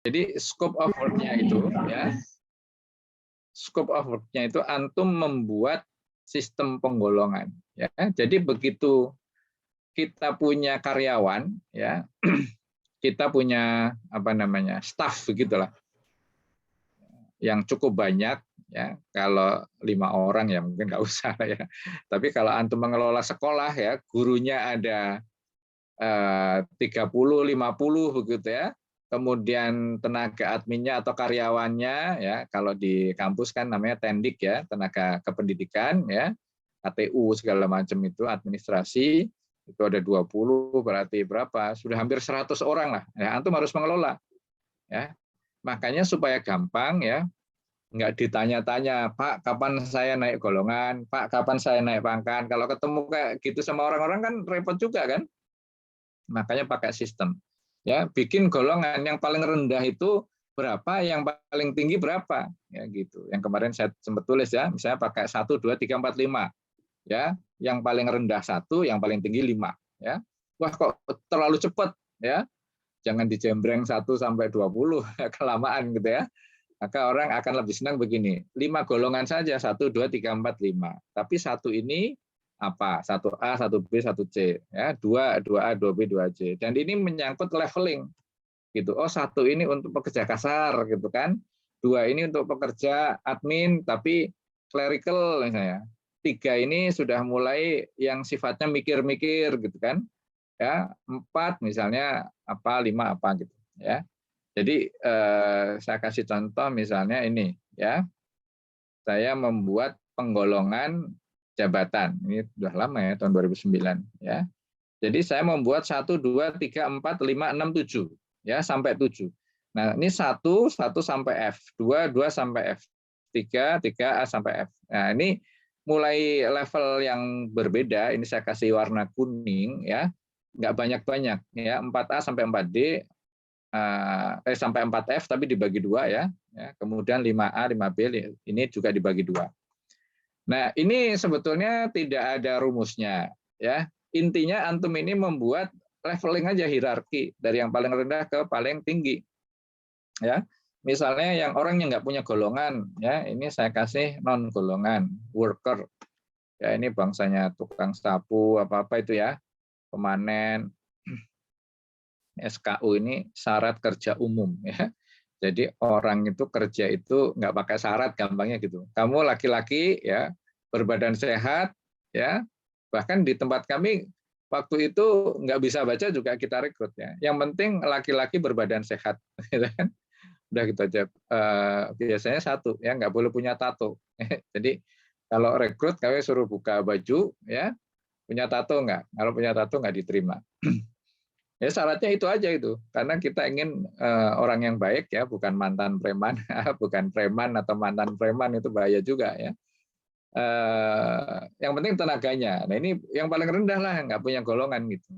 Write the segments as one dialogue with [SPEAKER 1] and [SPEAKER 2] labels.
[SPEAKER 1] Jadi scope of work-nya itu ya, scope of work-nya itu antum membuat sistem penggolongan ya. Jadi begitu kita punya karyawan ya, kita punya apa namanya? Staff begitulah yang cukup banyak ya. Kalau 5 orang ya mungkin nggak usah ya. Tapi kalau antum mengelola sekolah ya, gurunya ada 30, 50 begitu ya. Kemudian tenaga adminnya atau karyawannya ya, kalau di kampus kan namanya tendik ya, tenaga kependidikan ya, KTU segala macam itu administrasi itu ada 20 berarti berapa? Sudah hampir 100 orang lah. Ya, antum harus mengelola ya. Makanya supaya gampang ya, nggak ditanya-tanya, Pak, kapan saya naik golongan? Pak, kapan saya naik pangkat? Kalau ketemu kayak gitu sama orang-orang kan repot juga kan? Makanya pakai sistem. Ya, bikin golongan yang paling rendah itu berapa, yang paling tinggi berapa, ya gitu. Yang kemarin saya sempat tulis ya, misalnya pakai 1, 2, 3, 4, 5. Ya, yang paling rendah 1, yang paling tinggi 5, ya. Wah, kok terlalu cepat ya. Jangan dijembreng 1 sampai 20 kelamaan gitu ya. Maka orang akan lebih senang begini, 5 golongan saja, 1, 2, 3, 4, 5. Tapi 1 ini apa? 1A, 1B, 1C. Ya, 2A, 2B, 2C. Dan ini menyangkut leveling. Gitu. Oh, 1 ini untuk pekerja kasar, gitu kan. 2 ini untuk pekerja admin, tapi clerical misalnya. 3 ini sudah mulai yang sifatnya mikir-mikir, gitu kan. Ya, 4 misalnya apa, 5 apa gitu. Ya. Jadi saya kasih contoh misalnya ini ya, saya membuat penggolongan jabatan. Ini sudah lama ya, tahun 2009 ya. Jadi saya membuat 1, 2, 3, 4, 5, 6, 7 ya, sampai 7. Nah, ini 1 sampai F, 2 sampai F, 3 A sampai F. Nah, ini mulai level yang berbeda, ini saya kasih warna kuning ya. Nggak banyak-banyak ya, 4A sampai 4D, sampai 4F tapi dibagi 2 ya. Kemudian 5A, 5B ini juga dibagi 2. Nah, ini sebetulnya tidak ada rumusnya ya. Intinya antum ini membuat leveling aja, hierarki dari yang paling rendah ke paling tinggi. Ya. Misalnya yang orang yang nggak punya golongan ya, ini saya kasih non golongan, worker. Ya, ini bangsanya tukang sapu apa-apa itu ya, pemanen. SKU ini syarat kerja umum ya. Jadi orang itu kerja itu nggak pakai syarat, gampangnya gitu. Kamu laki-laki ya, berbadan sehat ya, bahkan di tempat kami waktu itu nggak bisa baca juga kita rekrut ya. Yang penting laki-laki berbadan sehat, gitu kan. Udah gitu aja. Biasanya 1 ya, nggak boleh punya tato. Jadi kalau rekrut kami suruh buka baju ya, punya tato nggak? Kalau punya tato nggak diterima. Ya syaratnya itu aja itu, karena kita ingin orang yang baik ya, bukan mantan preman, bukan preman atau mantan preman, itu bahaya juga ya. Yang penting tenaganya. Nah ini yang paling rendah lah, nggak punya golongan gitu.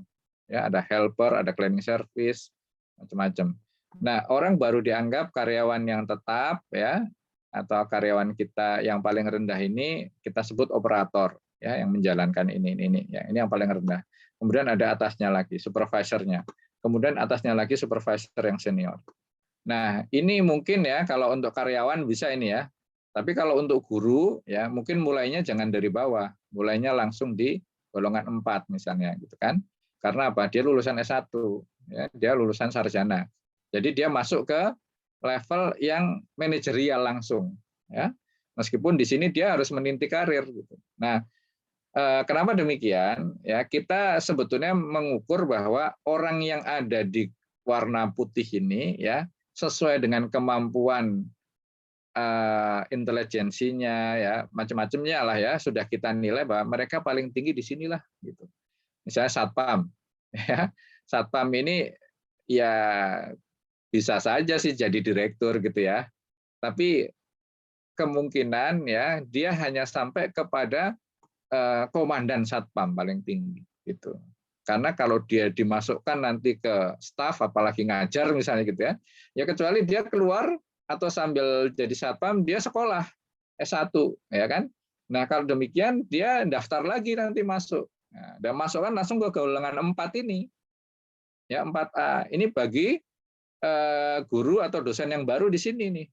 [SPEAKER 1] Ya ada helper, ada cleaning service, macam-macam. Nah orang baru dianggap karyawan yang tetap ya, atau karyawan kita yang paling rendah ini kita sebut operator ya, yang menjalankan ini ya, ini yang paling rendah. Kemudian ada atasnya lagi supervisornya, kemudian atasnya lagi supervisor yang senior. Nah ini mungkin ya kalau untuk karyawan bisa ini ya, tapi kalau untuk guru ya mungkin mulainya jangan dari bawah, mulainya langsung di golongan 4 misalnya gitu kan, karena apa, dia lulusan S1 ya, dia lulusan sarjana, jadi dia masuk ke level yang manajerial langsung ya, meskipun di sini dia harus meniti karir gitu. Nah, kenapa demikian? Ya, kita sebetulnya mengukur bahwa orang yang ada di warna putih ini ya sesuai dengan kemampuan intelijensinya ya, macam-macamnya lah ya, sudah kita nilai bahwa mereka paling tinggi di sinilah gitu. Misalnya satpam ya. Satpam ini ya bisa saja sih jadi direktur gitu ya. Tapi kemungkinan ya dia hanya sampai kepada komandan satpam paling tinggi gitu. Karena kalau dia dimasukkan nanti ke staf apalagi ngajar misalnya gitu ya, ya kecuali dia keluar atau sambil jadi satpam dia sekolah S1 ya kan. Nah, kalau demikian dia daftar lagi nanti masuk. Nah, dan masuk kan langsung ke golongan 4 ini. Ya, 4A. Ini bagi guru atau dosen yang baru di sini nih.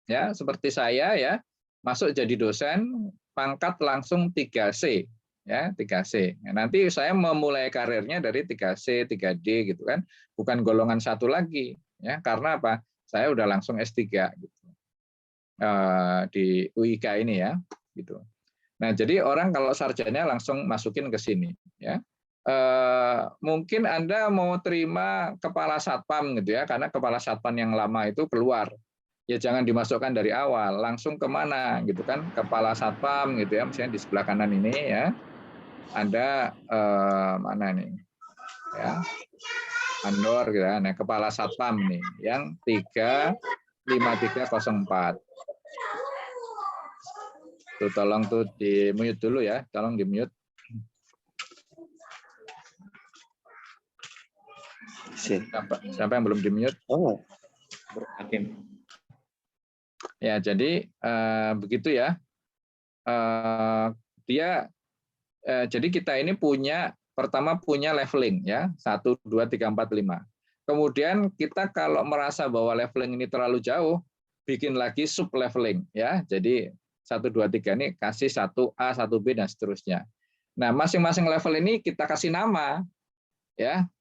[SPEAKER 1] Ya, seperti saya ya, masuk jadi dosen pangkat langsung 3C ya, 3C. Nanti saya memulai karirnya dari 3C, 3D gitu kan. Bukan golongan satu lagi ya, karena apa? Saya udah langsung S3 gitu. Di UIK ini ya, gitu. Nah, jadi orang kalau sarjana langsung masukin ke sini ya. Mungkin Anda mau terima kepala satpam gitu ya, karena kepala satpam yang lama itu keluar. Ya jangan dimasukkan dari awal, langsung kemana gitu kan, kepala satpam gitu ya, misalnya di sebelah kanan ini ya, Anda mana nih ya, Andor gitu ya, nah kepala satpam nih, yang 35304. Tuh tolong tuh di mute dulu ya, tolong di mute. Siapa yang belum di mute?
[SPEAKER 2] Oh, Hakim.
[SPEAKER 1] Ya, jadi begitu ya. Jadi kita ini pertama punya leveling ya, 1, 2, 3, 4, 5. Kemudian kita kalau merasa bahwa leveling ini terlalu jauh, bikin lagi sub leveling ya. Jadi 1, 2, 3 ini kasih 1A, 1B dan seterusnya. Nah, masing-masing level ini kita kasih nama ya.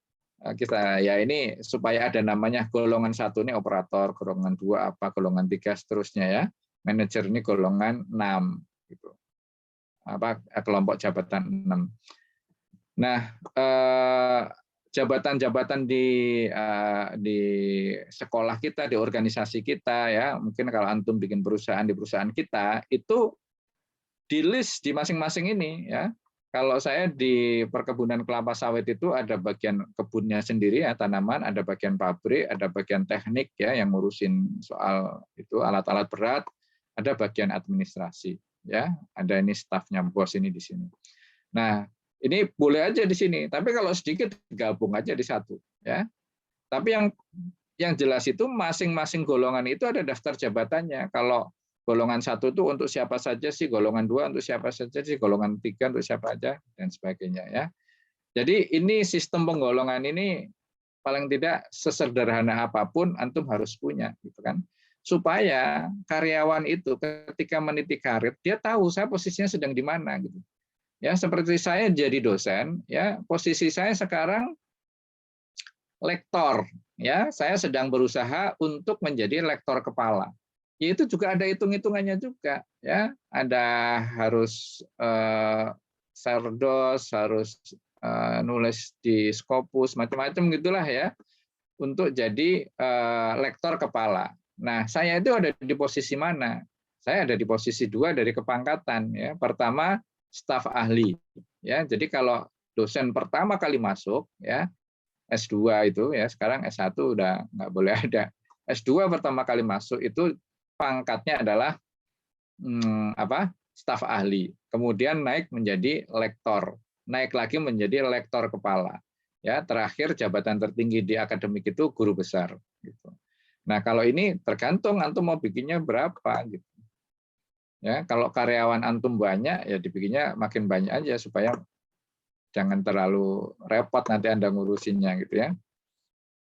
[SPEAKER 1] Kita ya ini supaya ada namanya golongan 1 ini operator, golongan 2 apa, golongan 3 seterusnya ya. Manajer ini golongan 6 gitu. Kelompok jabatan 6. Nah, jabatan-jabatan di sekolah kita, di organisasi kita ya, mungkin kalau antum bikin perusahaan di perusahaan kita itu di list di masing-masing ini ya. Kalau saya di perkebunan kelapa sawit itu ada bagian kebunnya sendiri ya, tanaman, ada bagian pabrik, ada bagian teknik ya yang ngurusin soal itu alat-alat berat, ada bagian administrasi ya, ada ini stafnya bos ini di sini. Nah, ini boleh aja di sini, tapi kalau sedikit gabung aja di satu ya. Tapi yang jelas itu masing-masing golongan itu ada daftar jabatannya. Kalau golongan 1 itu untuk siapa saja sih, golongan 2 untuk siapa saja sih, golongan 3 untuk siapa aja dan sebagainya ya. Jadi ini sistem penggolongan ini paling tidak sesederhana apapun antum harus punya gitu kan. Supaya karyawan itu ketika meniti karir dia tahu saya posisinya sedang di mana gitu. Ya, seperti saya jadi dosen, ya posisi saya sekarang lektor, ya saya sedang berusaha untuk menjadi lektor kepala. Ya, itu juga ada hitung-hitungannya juga, ya ada harus sardos, harus nulis di Scopus, macam-macam gitulah ya, untuk jadi lektor kepala. Nah, saya itu ada di posisi mana? Saya ada di posisi 2 dari kepangkatan, ya. Pertama staf ahli ya. Jadi kalau dosen pertama kali masuk ya S2 itu ya, sekarang S1 udah nggak boleh ada. S2 pertama kali masuk itu pangkatnya adalah staf ahli. Kemudian naik menjadi lektor, naik lagi menjadi lektor kepala. Ya, terakhir jabatan tertinggi di akademik itu guru besar gitu. Nah, kalau ini tergantung antum mau bikinnya berapa gitu. Ya, kalau karyawan antum banyak, ya dibikinnya makin banyak aja supaya jangan terlalu repot nanti Anda ngurusinnya gitu ya.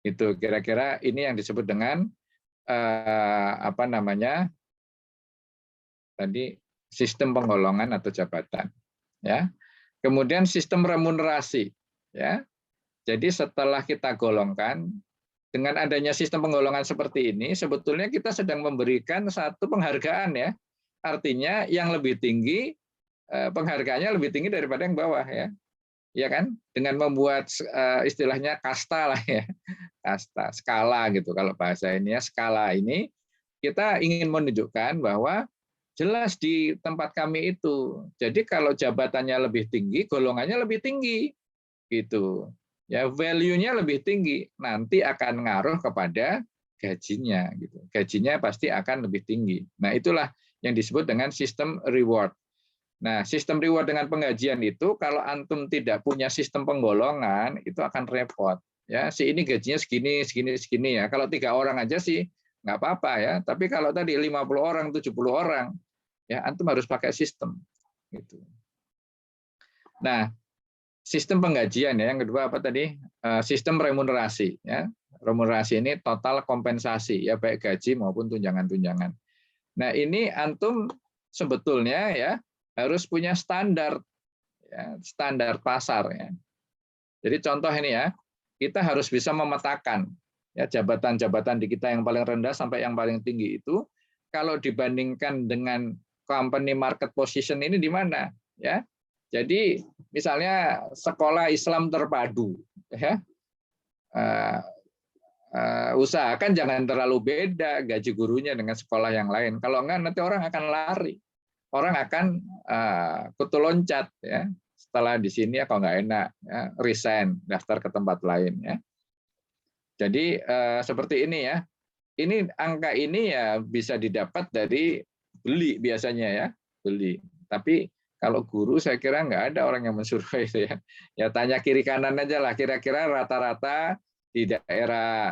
[SPEAKER 1] Itu kira-kira ini yang disebut dengan tadi sistem penggolongan atau jabatan. Ya. Kemudian sistem remunerasi. Ya. Jadi setelah kita golongkan, dengan adanya sistem penggolongan seperti ini, sebetulnya kita sedang memberikan satu penghargaan ya. Artinya yang lebih tinggi penghargaannya lebih tinggi daripada yang bawah ya. Ya kan? Dengan membuat istilahnya kasta lah ya. Kasta, skala gitu kalau bahasa ini ya, skala ini kita ingin menunjukkan bahwa jelas di tempat kami itu. Jadi kalau jabatannya lebih tinggi, golongannya lebih tinggi. Gitu. Ya, value-nya lebih tinggi. Nanti akan ngaruh kepada gajinya gitu. Gajinya pasti akan lebih tinggi. Nah, itulah yang disebut dengan sistem reward. Nah, sistem reward dengan penggajian itu kalau antum tidak punya sistem penggolongan itu akan repot. Ya, si ini gajinya segini, segini, segini ya. Kalau 3 orang aja sih nggak apa-apa ya. Tapi kalau tadi 50 orang, 70 orang, ya antum harus pakai sistem. Gitu. Nah, sistem penggajian ya. Yang kedua apa tadi? Sistem remunerasi. Ya. Remunerasi ini total kompensasi ya, baik gaji maupun tunjangan-tunjangan. Nah, ini antum sebetulnya ya harus punya standar ya, standar pasar ya. Jadi contoh ini ya, kita harus bisa memetakan ya jabatan-jabatan di kita yang paling rendah sampai yang paling tinggi itu kalau dibandingkan dengan company market position ini di mana ya. Jadi misalnya sekolah Islam terpadu ya. Usahakan jangan terlalu beda gaji gurunya dengan sekolah yang lain. Kalau enggak nanti orang akan lari, orang akan kutu loncat ya. Setelah di sini ya kalau nggak enak, ya, resign, daftar ke tempat lain ya. Jadi seperti ini ya. Ini angka ini ya bisa didapat dari beli biasanya ya, beli. Tapi kalau guru saya kira nggak ada orang yang mensurvei itu ya. Ya tanya kiri kanan aja lah. Kira-kira rata-rata di daerah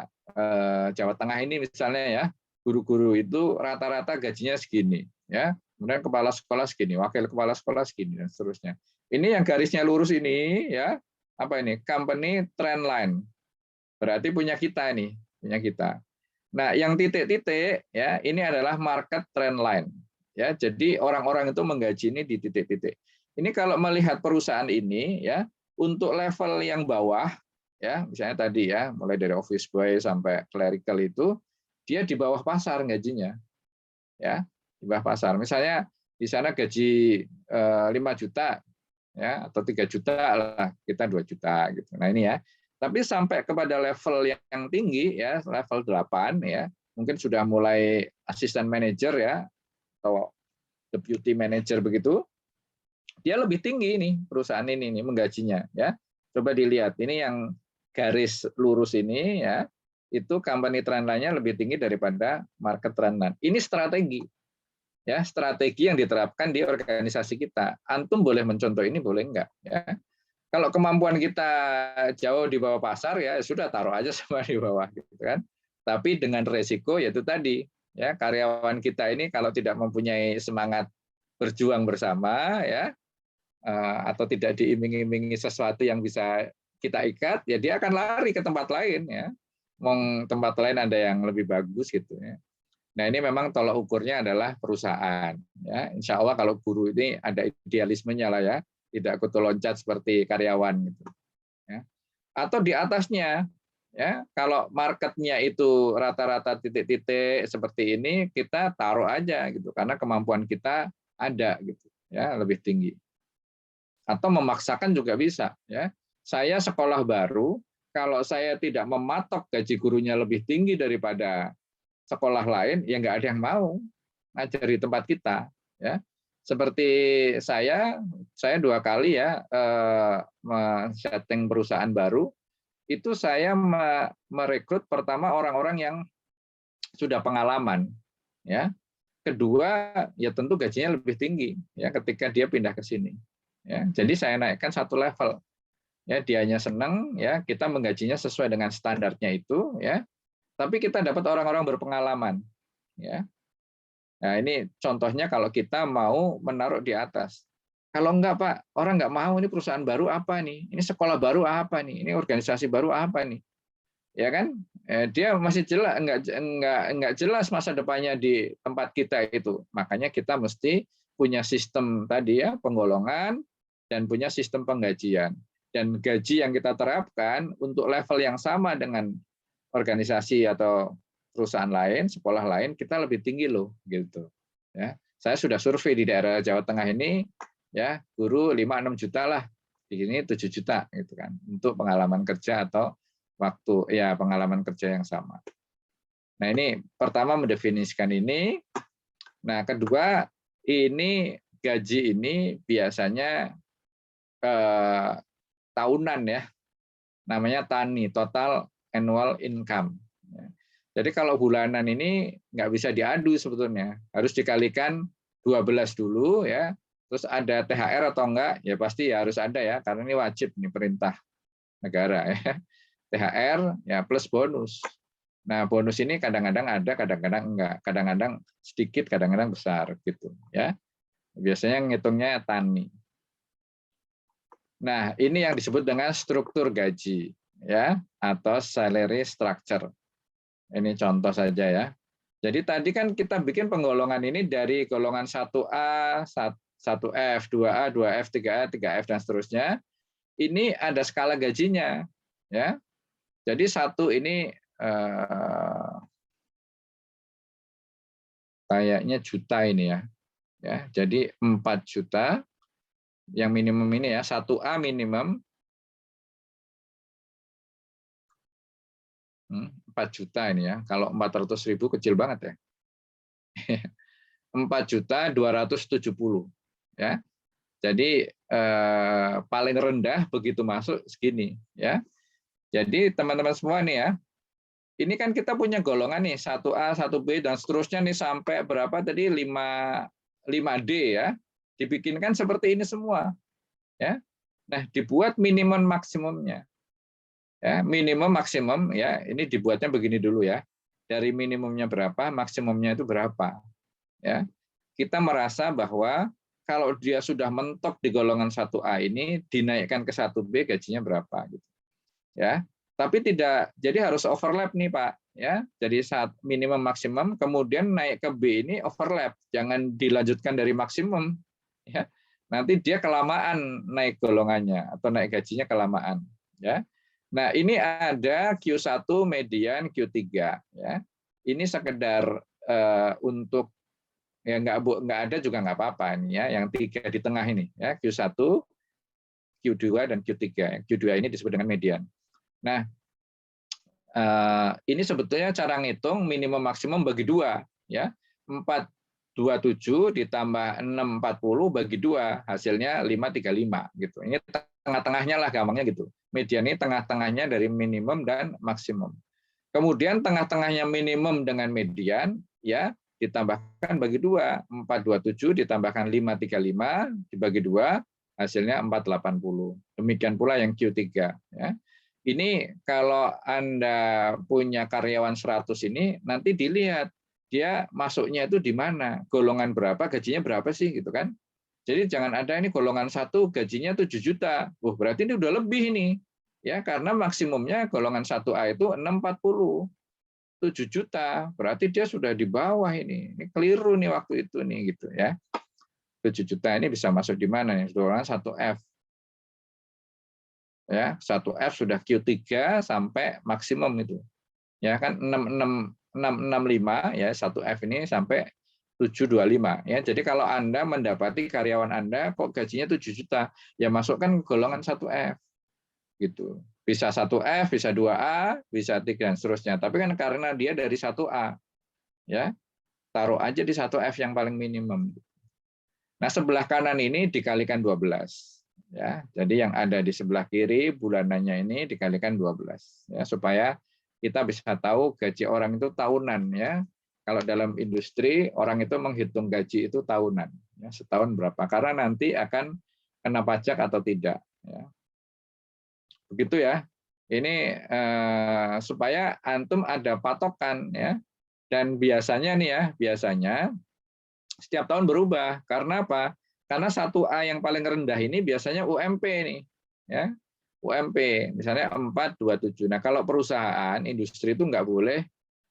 [SPEAKER 1] Jawa Tengah ini misalnya ya, guru-guru itu rata-rata gajinya segini ya. Kemudian kepala sekolah segini, wakil kepala sekolah segini dan seterusnya. Ini yang garisnya lurus ini ya, apa ini? Company trend line. Berarti punya kita ini, punya kita. Nah, yang titik-titik ya, ini adalah market trend line. Ya, jadi orang-orang itu menggaji ini di titik-titik. Ini kalau melihat perusahaan ini ya, untuk level yang bawah ya, misalnya tadi ya, mulai dari office boy sampai clerical itu dia di bawah pasar gajinya. Ya, di bawah pasar. Misalnya di sana gaji 5 juta ya atau 3 juta lah, kita 2 juta gitu. Nah, ini ya. Tapi sampai kepada level yang tinggi ya, level 8 ya, mungkin sudah mulai asisten manajer ya atau deputy manager begitu. Dia lebih tinggi nih perusahaan ini nih menggajinya ya. Coba dilihat ini yang garis lurus ini ya, itu company trend line-nya lebih tinggi daripada market trend line. Ini strategi. Ya, strategi yang diterapkan di organisasi kita. Antum boleh mencontoh ini, boleh enggak ya. Kalau kemampuan kita jauh di bawah pasar ya sudah taruh aja semua di bawah gitu kan. Tapi dengan resiko yaitu tadi ya, karyawan kita ini kalau tidak mempunyai semangat berjuang bersama ya, atau tidak diiming-imingi sesuatu yang bisa kita ikat, ya dia akan lari ke tempat lain ya. Tempat lain ada yang lebih bagus gitu ya. Nah, ini memang tolak ukurnya adalah perusahaan ya. Insya Allah kalau guru ini ada idealismenya lah ya, tidak kutu loncat seperti karyawan gitu ya. Atau di atasnya ya, kalau marketnya itu rata-rata titik-titik seperti ini, kita taruh aja gitu karena kemampuan kita ada gitu ya, lebih tinggi. Atau memaksakan juga bisa ya. Saya sekolah baru, kalau saya tidak mematok gaji gurunya lebih tinggi daripada sekolah lain, ya nggak ada yang mau ngajar di tempat kita ya. Seperti saya 2 kali ya setting perusahaan baru, itu saya merekrut pertama orang-orang yang sudah pengalaman ya. Kedua ya tentu gajinya lebih tinggi ya ketika dia pindah ke sini ya. Jadi saya naikkan 1 level ya, dianya senang ya, kita menggajinya sesuai dengan standarnya itu ya, tapi kita dapat orang-orang berpengalaman ya. Nah, ini contohnya kalau kita mau menaruh di atas. Kalau enggak Pak, orang enggak mau, ini perusahaan baru apa nih? Ini sekolah baru apa nih? Ini organisasi baru apa nih? Ya kan? Dia masih jelas enggak jelas masa depannya di tempat kita itu. Makanya kita mesti punya sistem tadi ya, penggolongan dan punya sistem penggajian. Dan gaji yang kita terapkan untuk level yang sama dengan organisasi atau perusahaan lain, sekolah lain, kita lebih tinggi loh gitu ya. Saya sudah survei di daerah Jawa Tengah ini ya, guru 5-6 juta lah, di sini 7 juta gitu kan untuk pengalaman kerja atau waktu ya pengalaman kerja yang sama. Nah, ini pertama mendefinisikan ini. Nah, kedua ini gaji ini biasanya tahunan ya, namanya TANI, total annual income. Jadi kalau bulanan ini nggak bisa diadu sebetulnya, harus dikalikan 12 dulu ya, terus ada THR atau enggak, ya pasti ya harus ada ya, karena ini wajib, ini perintah negara ya. THR ya plus bonus. Nah, bonus ini kadang-kadang ada, kadang-kadang enggak, kadang-kadang sedikit, kadang-kadang besar gitu ya. Biasanya ngitungnya TANI. Nah, ini yang disebut dengan struktur gaji ya, atau salary structure. Ini contoh saja ya. Jadi tadi kan kita bikin penggolongan ini dari golongan 1A, 1F, 2A, 2F, 3A, 3F dan seterusnya. Ini ada skala gajinya, ya. Jadi satu ini kayaknya juta ini ya. Ya, jadi 4 juta yang minimum ini ya, 1A minimum 4 juta ini ya. Kalau 400.000 kecil banget ya. 4.270 ya. Jadi paling rendah begitu masuk segini ya. Jadi teman-teman semua nih ya. Ini kan kita punya golongan nih 1A, 1B dan seterusnya nih sampai berapa tadi 5D ya. Dibikinkan seperti ini semua ya. Nah, dibuat minimum maksimumnya. Ya, minimum maksimum ya, ini dibuatnya begini dulu ya. Dari minimumnya berapa, maksimumnya itu berapa. Ya. Kita merasa bahwa kalau dia sudah mentok di golongan 1A ini dinaikkan ke 1B gajinya berapa gitu. Ya. Tapi tidak, jadi harus overlap nih Pak ya. Jadi saat minimum maksimum kemudian naik ke B ini overlap, jangan dilanjutkan dari maksimum ya. Nanti dia kelamaan naik golongannya atau naik gajinya kelamaan ya. Nah, ini ada Q1 median Q3 ya. Ini sekedar untuk ya nggak ada juga nggak apa-apa ini ya, yang 3 di tengah ini ya, Q1, Q2 dan Q3. Q2 ini disebut dengan median. Nah, ini sebetulnya cara ngitung minimum maksimum bagi 2 ya. 427 ditambah 640 bagi 2 hasilnya 535 gitu. Ini tengah-tengahnya lah gampangnya gitu. Median ini tengah-tengahnya dari minimum dan maksimum. Kemudian tengah-tengahnya minimum dengan median ya ditambahkan bagi 2. 427 ditambahkan 535 dibagi 2 hasilnya 480. Demikian pula yang Q3 ya. Ini kalau Anda punya karyawan 100 ini nanti dilihat dia masuknya itu di mana, golongan berapa, gajinya berapa sih gitu kan. Jadi jangan ada ini golongan 1 gajinya 7 juta. Berarti ini udah lebih ini. Ya, karena maksimumnya golongan 1A itu 640. 7 juta, berarti dia sudah di bawah ini. Ini keliru nih waktu itu nih gitu ya. 7 juta ini bisa masuk di mana nih? Golongan 1F. Ya, 1F sudah Q3 sampai maksimum itu. Ya kan 665 ya 1F ini sampai 725 ya. Jadi kalau Anda mendapati karyawan Anda kok gajinya 7 juta, ya masukkan golongan 1F gitu. Bisa 1F, bisa 2A, bisa 3 dan seterusnya. Tapi kan karena dia dari 1A ya, taruh aja di 1F yang paling minimum. Nah, sebelah kanan ini dikalikan 12 ya. Jadi yang ada di sebelah kiri bulanannya ini dikalikan 12 ya, supaya kita bisa tahu gaji orang itu tahunan ya. Kalau dalam industri orang itu menghitung gaji itu tahunan ya, setahun berapa, karena nanti akan kena pajak atau tidak ya. Begitu ya. Ini supaya antum ada patokan ya. Dan biasanya nih ya, biasanya setiap tahun berubah. Karena apa? Karena 1A yang paling rendah ini biasanya UMP nih, ya. UMP misalnya 427. Nah, kalau perusahaan industri itu nggak boleh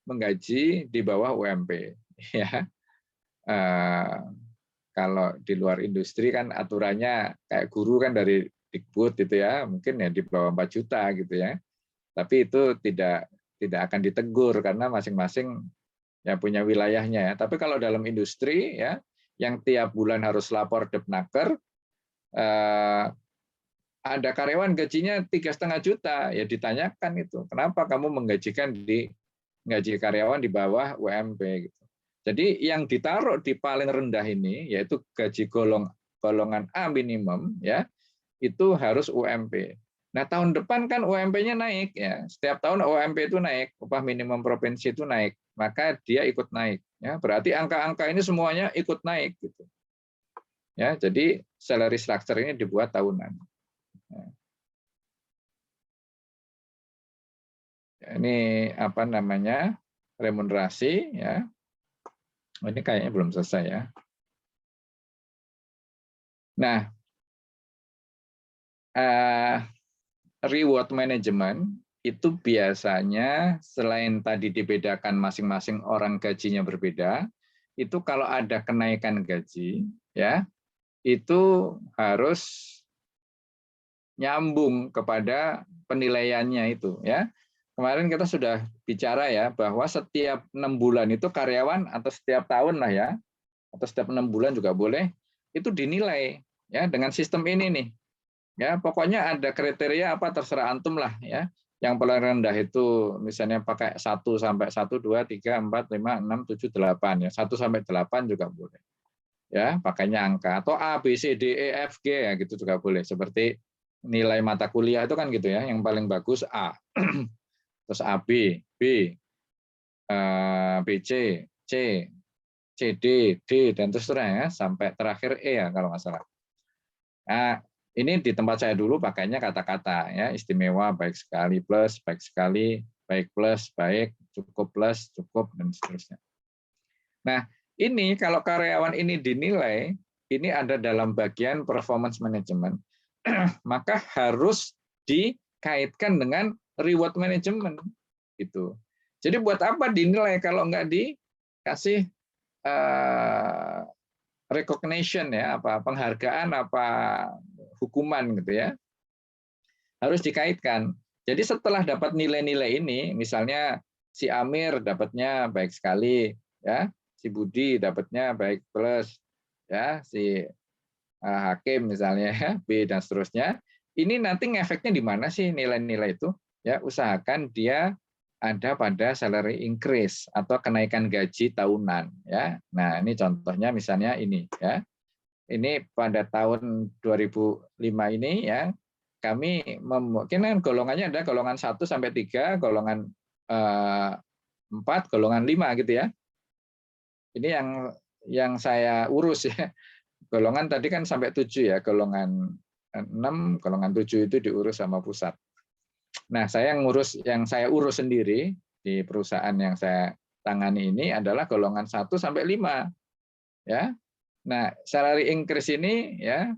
[SPEAKER 1] menggaji di bawah UMP, ya. Kalau di luar industri kan aturannya kayak guru kan dari Dikbud gitu ya, mungkin ya di bawah 4 juta gitu ya. Tapi itu tidak akan ditegur karena masing-masing ya punya wilayahnya ya. Tapi kalau dalam industri ya, yang tiap bulan harus lapor Depnaker, ada karyawan gajinya 3,5 juta, ya ditanyakan itu, kenapa kamu menggaji karyawan di bawah UMP gitu. Jadi yang ditaruh di paling rendah ini yaitu gaji golongan A minimum ya, itu harus UMP. Nah, tahun depan kan UMP-nya naik ya. Setiap tahun UMP itu naik, upah minimum provinsi itu naik, maka dia ikut naik ya. Berarti angka-angka ini semuanya ikut naik gitu. Ya, jadi salary structure ini dibuat tahunan. Ini apa namanya? Remunerasi ya. Ini kayaknya belum selesai ya. Nah, reward management itu biasanya selain tadi dibedakan masing-masing orang gajinya berbeda, itu kalau ada kenaikan gaji, ya itu harus nyambung kepada penilaiannya itu, ya. Kemarin kita sudah bicara ya bahwa setiap 6 bulan itu karyawan atau setiap tahun lah ya, atau setiap 6 bulan juga boleh itu dinilai ya dengan sistem ini nih. Ya, pokoknya ada kriteria apa terserah antum lah ya. Yang paling rendah itu misalnya pakai 1 sampai 1 2 3 4 5 6 7 8 ya. 1 sampai 8 juga boleh. Ya, pakainya angka atau A B C D E F G ya gitu juga boleh. Seperti nilai mata kuliah itu kan gitu ya. Yang paling bagus A. Terus AB, B, BC, C, CD, D dan terus terang ya sampai terakhir E ya kalau nggak salah. Nah, ini di tempat saya dulu pakainya kata-kata ya, istimewa, baik sekali plus, baik sekali, baik plus, baik, cukup plus, cukup dan seterusnya. Nah, ini kalau karyawan ini dinilai, ini ada dalam bagian performance management, maka harus dikaitkan dengan reward management gitu. Jadi buat apa dinilai kalau nggak dikasih recognition ya, apa penghargaan, apa hukuman gitu ya, harus dikaitkan. Jadi setelah dapat nilai-nilai ini, misalnya si Amir dapatnya baik sekali, ya, si Budi dapatnya baik plus, ya, si Hakim misalnya ya, B dan seterusnya. Ini nanti ngefeknya di mana sih nilai-nilai itu? Ya, usahakan dia ada pada salary increase atau kenaikan gaji tahunan ya. Nah, ini contohnya misalnya ini ya. Ini pada tahun 2005 ini ya, kami mungkin golongannya ada golongan 1 sampai 3, golongan 4, golongan 5 gitu ya. Ini yang saya urus ya. Golongan tadi kan sampai 7 ya, golongan 6, golongan 7 itu diurus sama pusat. Nah, yang saya urus sendiri di perusahaan yang saya tangani ini adalah golongan 1 sampai 5. Ya. Nah, salary increase ini ya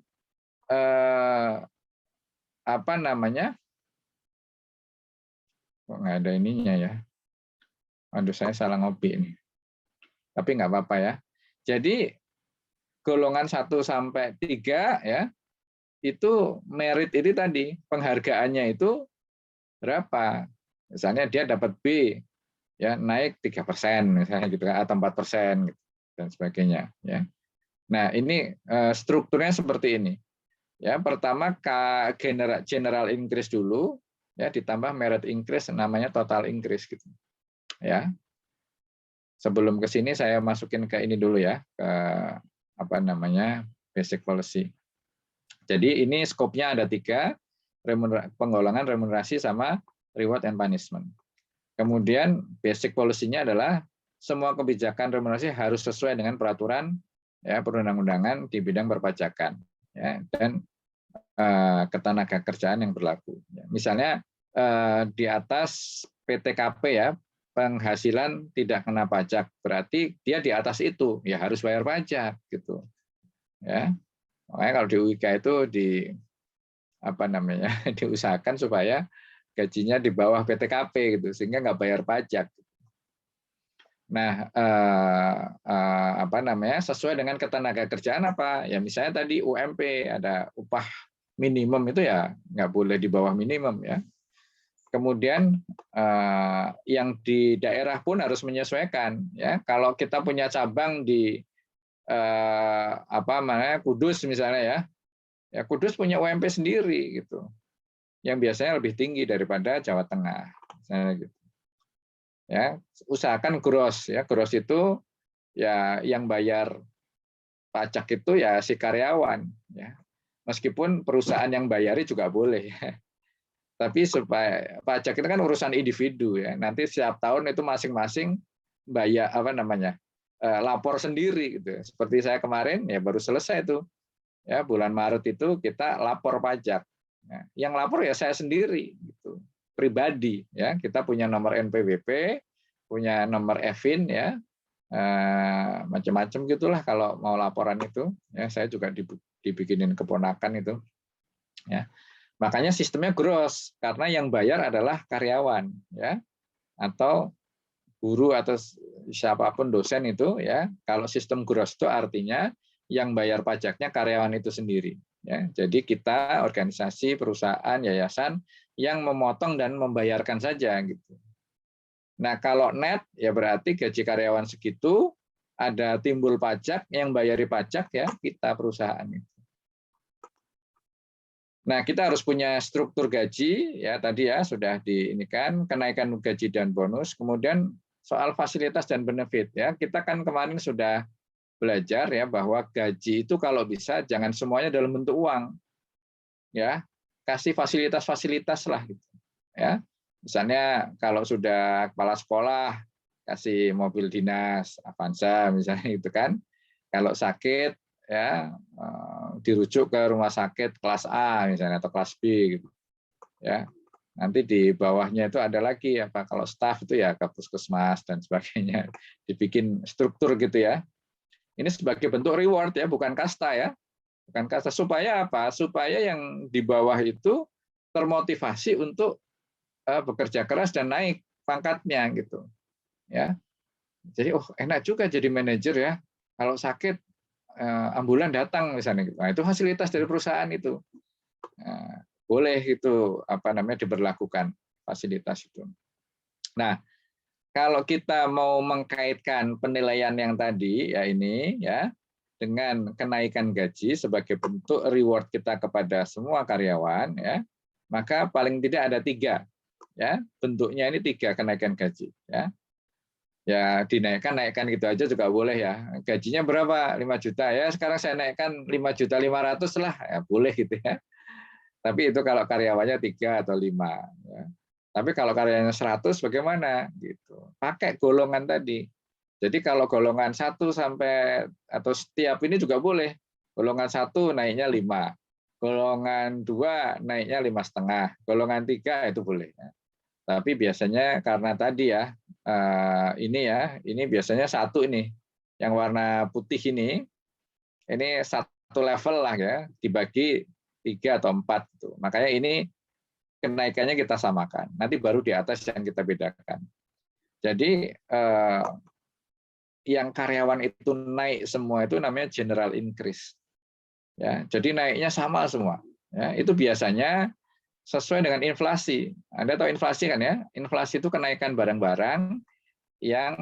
[SPEAKER 1] apa namanya? Kok nggak ada ininya ya? Aduh, saya salah ngopi ini. Tapi nggak apa-apa ya. Jadi golongan 1 sampai 3 ya, itu merit ini tadi, penghargaannya itu berapa? Misalnya dia dapat B, ya naik 3% misalnya gitu kan, atau 4% gitu, dan sebagainya. Ya. Nah ini strukturnya seperti ini. Ya pertama general increase dulu, ya ditambah merit increase, namanya total increase gitu. Ya. Sebelum ke sini saya masukin ke ini dulu ya, ke apa namanya basic policy. Jadi ini skopnya ada 3, penggolongan remunerasi sama reward and punishment. Kemudian basic policy-nya adalah semua kebijakan remunerasi harus sesuai dengan peraturan ya perundang-undangan di bidang perpajakan ya, dan ketenagakerjaan yang berlaku. Misalnya di atas PTKP ya, penghasilan tidak kena pajak, berarti dia di atas itu ya harus bayar pajak gitu. Ya. Makanya kalau di UIK itu apa namanya diusahakan supaya gajinya di bawah PTKP gitu sehingga nggak bayar pajak. Nah, apa namanya sesuai dengan ketenagakerjaan apa ya, misalnya tadi UMP ada upah minimum itu ya nggak boleh di bawah minimum ya. Kemudian yang di daerah pun harus menyesuaikan ya. Kalau kita punya cabang di apa namanya Kudus misalnya ya, ya Kudus punya UMP sendiri gitu, yang biasanya lebih tinggi daripada Jawa Tengah, misalnya gitu. Ya, usahakan gross ya, gross itu ya yang bayar pajak itu ya si karyawan ya. Meskipun perusahaan yang bayari juga boleh ya. Tapi supaya pajak itu kan urusan individu ya. Nanti setiap tahun itu masing-masing bayar apa namanya? Lapor sendiri gitu. Seperti saya kemarin ya baru selesai itu. Ya, bulan Maret itu kita lapor pajak. Nah, yang lapor ya saya sendiri gitu. Pribadi ya. Kita punya nomor NPWP, punya nomor EVIN ya. Macam-macam gitulah kalau mau laporan itu. Ya, saya juga dibikinin keponakan itu. Ya. Makanya sistemnya gross karena yang bayar adalah karyawan, ya, atau guru atau siapapun dosen itu, ya. Kalau sistem gross itu artinya yang bayar pajaknya karyawan itu sendiri, ya. Jadi kita organisasi, perusahaan, yayasan yang memotong dan membayarkan saja gitu. Nah, kalau net ya berarti gaji karyawan segitu, ada timbul pajak, yang bayari pajak ya kita perusahaan itu. Nah, kita harus punya struktur gaji, ya tadi ya sudah diinikan, kenaikan gaji dan bonus, kemudian soal fasilitas dan benefit ya. Kita kan kemarin sudah belajar ya bahwa gaji itu kalau bisa jangan semuanya dalam bentuk uang. Ya. Kasih fasilitas-fasilitas lah gitu. Ya. Misalnya kalau sudah kepala sekolah kasih mobil dinas, Avanza misalnya itu kan. Kalau sakit ya dirujuk ke rumah sakit kelas A misalnya atau kelas B gitu. Ya. Nanti di bawahnya itu ada lagi apa kalau staf itu ya ke puskesmas dan sebagainya. Dibikin struktur gitu ya. Ini sebagai bentuk reward ya, bukan kasta ya. Bukan kasta supaya apa? Supaya yang di bawah itu termotivasi untuk bekerja keras dan naik pangkatnya gitu. Ya. Jadi enak juga jadi manajer ya. Kalau sakit ambulan datang misalnya gitu. Nah, itu fasilitas dari perusahaan itu. Nah, boleh itu diberlakukan fasilitas itu. Nah, kalau kita mau mengkaitkan penilaian yang tadi ya ini ya dengan kenaikan gaji sebagai bentuk reward kita kepada semua karyawan ya, maka paling tidak ada 3 ya, bentuknya ini 3 kenaikan gaji ya. Ya naikkan gitu aja juga boleh ya. Gajinya berapa? 5 juta ya. Sekarang saya naikkan 5.500.000 lah, ya boleh gitu ya. Tapi itu kalau karyawannya 3 atau 5 ya. Tapi kalau karyawannya 100 bagaimana gitu. Pakai golongan tadi. Jadi kalau golongan 1 sampai atau setiap ini juga boleh. Golongan 1 naiknya 5. Golongan 2 naiknya 5,5. Golongan 3 itu boleh ya. Tapi biasanya karena tadi ya ini biasanya 1 ini yang warna putih ini satu level lah ya dibagi 3 atau 4 gitu. Makanya ini kenaikannya kita samakan. Nanti baru di atas yang kita bedakan. Jadi yang karyawan itu naik semua itu namanya general increase. Ya, jadi naiknya sama semua. Ya, itu biasanya sesuai dengan inflasi. Anda tahu inflasi kan ya? Inflasi itu kenaikan barang-barang yang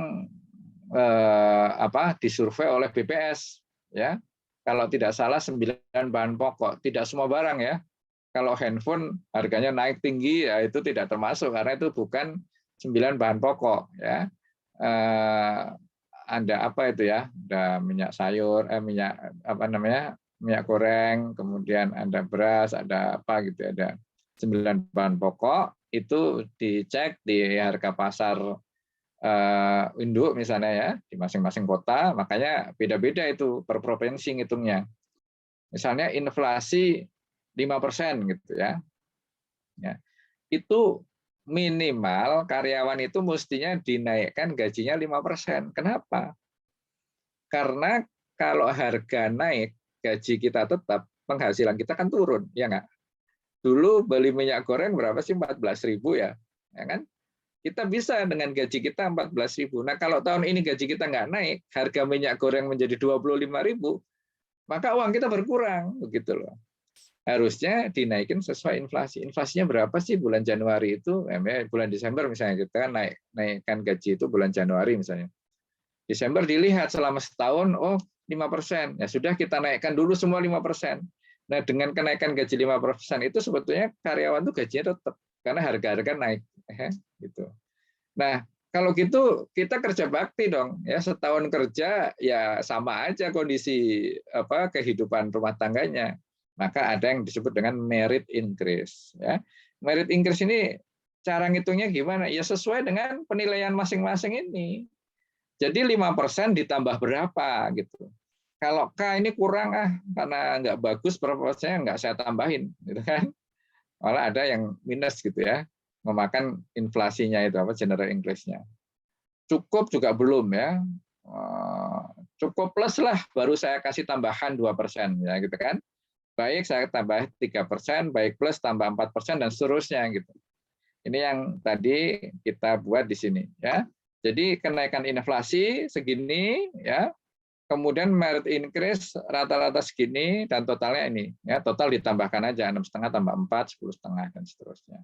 [SPEAKER 1] disurvei oleh BPS ya. Kalau tidak salah 9 bahan pokok, tidak semua barang ya. Kalau handphone harganya naik tinggi ya itu tidak termasuk karena itu bukan 9 bahan pokok ya. Ada apa itu ya? Ada minyak sayur, minyak goreng, kemudian ada beras, ada apa gitu, ada 9 bahan pokok itu dicek di harga pasar induk misalnya ya di masing-masing kota, makanya beda-beda itu per provinsi ngitungnya. Misalnya inflasi 5% gitu ya. Ya. Itu minimal karyawan itu mestinya dinaikkan gajinya 5%. Kenapa? Karena kalau harga naik, gaji kita tetap, penghasilan kita kan turun, ya nggak? Dulu beli minyak goreng berapa sih? 14.000 ya, ya kan? Kita bisa dengan gaji kita 14.000. Nah kalau tahun ini gaji kita nggak naik, harga minyak goreng menjadi 25.000, maka uang kita berkurang, begitu loh. Harusnya dinaikin sesuai inflasi. Inflasinya berapa sih bulan Januari itu? Bulan Desember misalnya kita kan naikkan gaji itu bulan Januari misalnya. Desember dilihat selama setahun, 5%. Ya sudah kita naikkan dulu semua 5%. Nah dengan kenaikan gaji 5% itu sebetulnya karyawan tuh gajinya tetap karena harga-harga naik, gitu. Nah kalau gitu kita kerja bakti dong, ya setahun kerja ya sama aja kondisi kehidupan rumah tangganya. Maka ada yang disebut dengan merit increase. Ya. Merit increase ini cara ngitungnya gimana? Ya sesuai dengan penilaian masing-masing ini. Jadi 5% ditambah berapa gitu. Kalau K ini kurang karena nggak bagus proporsinya nggak saya tambahin, gitu kan? Malah ada yang minus gitu ya, memakan inflasinya itu general increase-nya. Cukup juga belum ya. Cukup plus lah baru saya kasih tambahan 2% ya gitu kan. baik saya tambah 3%, baik plus tambah 4% dan seterusnya gitu. Ini yang tadi kita buat di sini ya. Jadi kenaikan inflasi segini ya, kemudian merit increase rata-rata segini dan totalnya ini ya, total ditambahkan aja 6,5 tambah 4 10,5 dan seterusnya.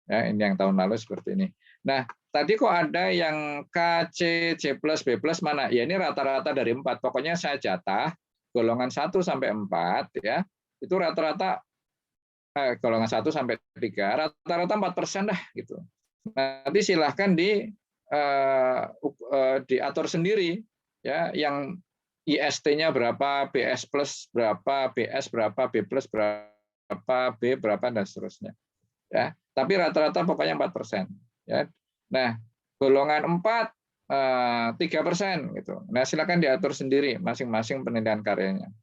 [SPEAKER 1] Ya, ini yang tahun lalu seperti ini. Nah, tadi kok ada yang K, C, C+, B+, mana? Ya ini rata-rata dari 4. Pokoknya saya jatah golongan 1 sampai 4 ya. Itu rata-rata golongan 1 sampai 3, rata-rata 4% dah gitu. Nanti silahkan diatur sendiri ya, yang IST-nya berapa, BS plus berapa, BS berapa, B plus berapa, B berapa dan seterusnya. Ya, tapi rata-rata pokoknya 4%. Ya. Nah, golongan 4 3% gitu. Nah, silakan diatur sendiri masing-masing penilaian karyanya.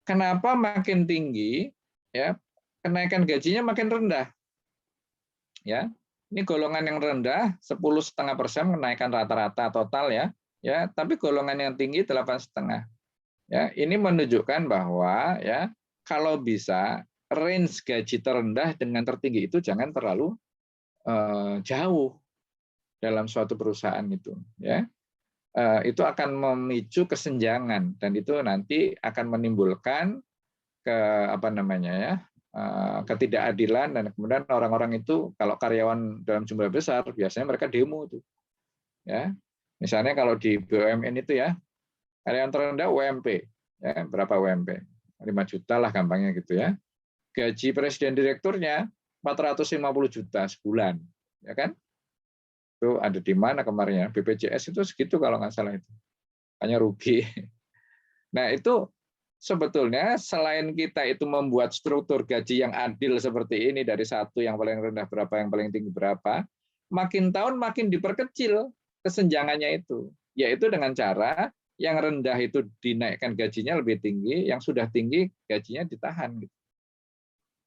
[SPEAKER 1] Kenapa makin tinggi? Ya, kenaikan gajinya makin rendah. Ya, ini golongan yang rendah 10,5% kenaikan rata-rata total ya. Ya, tapi golongan yang tinggi 8,5. Ya, ini menunjukkan bahwa ya kalau bisa range gaji terendah dengan tertinggi itu jangan terlalu jauh dalam suatu perusahaan itu ya. Itu akan memicu kesenjangan dan itu nanti akan menimbulkan ketidakadilan dan kemudian orang-orang itu kalau karyawan dalam jumlah besar biasanya mereka demo tuh ya. Misalnya kalau di BUMN itu ya karyawan terendah UMP ya, berapa UMP? 5 juta lah gampangnya gitu ya. Gaji presiden direkturnya 450 juta sebulan, ya kan? Itu ada di mana kemarin ya? BPJS itu segitu kalau nggak salah itu. Hanya rugi. Nah, itu sebetulnya selain kita itu membuat struktur gaji yang adil seperti ini dari satu yang paling rendah berapa, yang paling tinggi berapa, makin tahun makin diperkecil kesenjangannya itu, yaitu dengan cara yang rendah itu dinaikkan gajinya lebih tinggi, yang sudah tinggi gajinya ditahan. Gitu.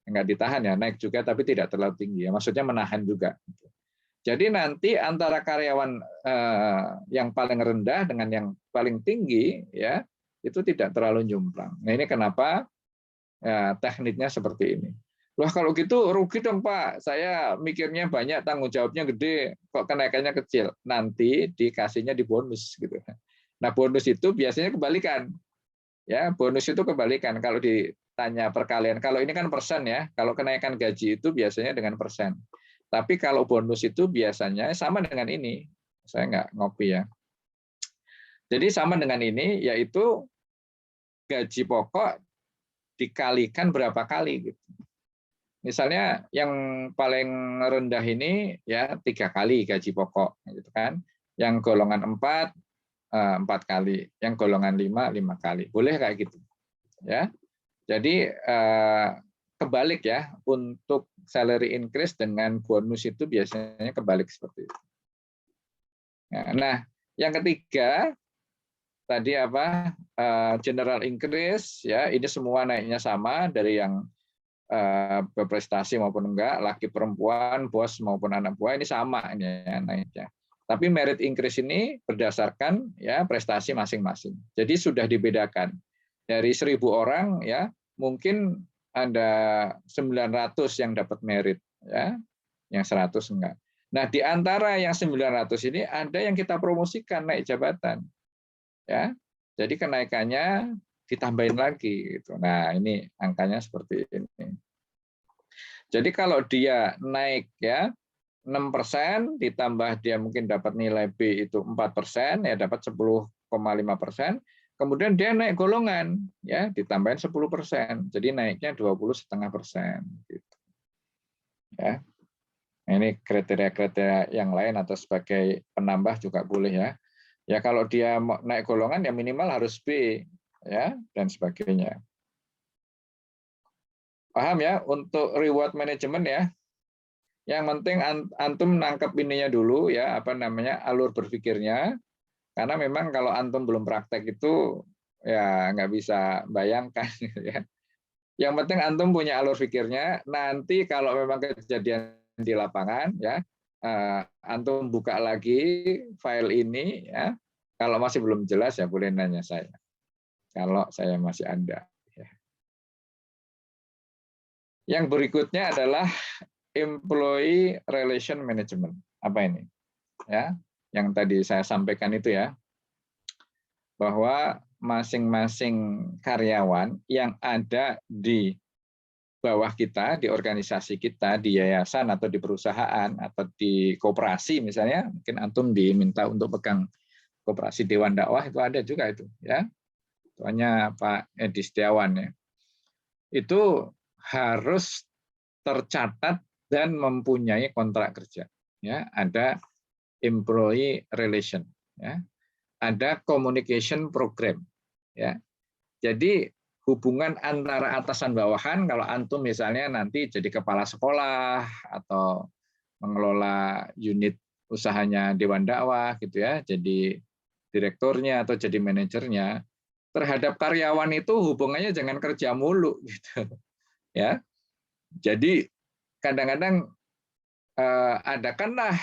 [SPEAKER 1] Nggak ditahan ya, naik juga tapi tidak terlalu tinggi. Ya. Maksudnya menahan juga. Jadi nanti antara karyawan yang paling rendah dengan yang paling tinggi ya itu tidak terlalu nyumbang. Nah ini kenapa ya, tekniknya seperti ini. Wah kalau gitu rugi dong Pak. Saya mikirnya banyak, tanggung jawabnya gede, kok kenaikannya kecil. Nanti dikasihnya di bonus gitu. Nah bonus itu biasanya kebalikan. Ya bonus itu kebalikan. Kalau ditanya perkalian, kalau ini kan persen ya. Kalau kenaikan gaji itu biasanya dengan persen. Tapi kalau bonus itu biasanya sama dengan ini. Saya nggak ngopi ya. Jadi sama dengan ini, yaitu gaji pokok dikalikan berapa kali. Gitu. Misalnya yang paling rendah ini ya 3 kali gaji pokok, gitu kan. Yang golongan 4 kali, yang golongan 5 kali. Boleh kayak gitu. Ya. Jadi kebalik ya, untuk salary increase dengan bonus itu biasanya kebalik seperti itu. Nah, yang ketiga tadi apa? General increase ya, ini semua naiknya sama dari yang berprestasi maupun enggak, laki perempuan, bos maupun anak buah ini sama ini ya, naiknya. Tapi merit increase ini berdasarkan ya prestasi masing-masing. Jadi sudah dibedakan. Dari 1.000 orang ya, mungkin ada 900 yang dapat merit ya, yang 100 enggak. Nah, di antara yang 900 ini ada yang kita promosikan naik jabatan. Ya. Jadi kenaikannya ditambahin lagi gitu. Nah, ini angkanya seperti ini. Jadi kalau dia naik ya 6% ditambah dia mungkin dapat nilai B itu 4%, ya dapat 10,5%. Kemudian dia naik golongan ya ditambahin 10%. Jadi naiknya 20,5% gitu. Ya. Ini kriteria-kriteria yang lain atau sebagai penambah juga boleh ya. Ya kalau dia naik golongan ya minimal harus B ya dan sebagainya. Paham ya untuk reward management ya. Yang penting antum nangkep ininya dulu ya apa namanya alur berpikirnya. Karena memang kalau antum belum praktek itu ya nggak bisa bayangkan ya. Yang penting antum punya alur pikirnya. Nanti kalau memang kejadian di lapangan ya antum buka lagi file ini ya. Kalau masih belum jelas ya boleh nanya saya. Kalau saya masih ada. Yang berikutnya adalah employee relation management. Apa ini? Ya, yang tadi saya sampaikan itu ya, bahwa masing-masing karyawan yang ada di bawah kita, di organisasi kita, di yayasan atau di perusahaan atau di koperasi misalnya, mungkin antum diminta untuk pegang koperasi Dewan Dakwah, itu ada juga itu ya. Itu hanya Pak Edi Setiawan ya. Itu harus tercatat dan mempunyai kontrak kerja. Ya, ada employee relation, ya, ada communication program, ya. Jadi hubungan antara atasan bawahan, kalau antum misalnya nanti jadi kepala sekolah atau mengelola unit usahanya Dewan Dakwah gitu ya, jadi direkturnya atau jadi manajernya, terhadap karyawan itu hubungannya jangan kerja mulu gitu ya. Jadi kadang-kadang adakanlah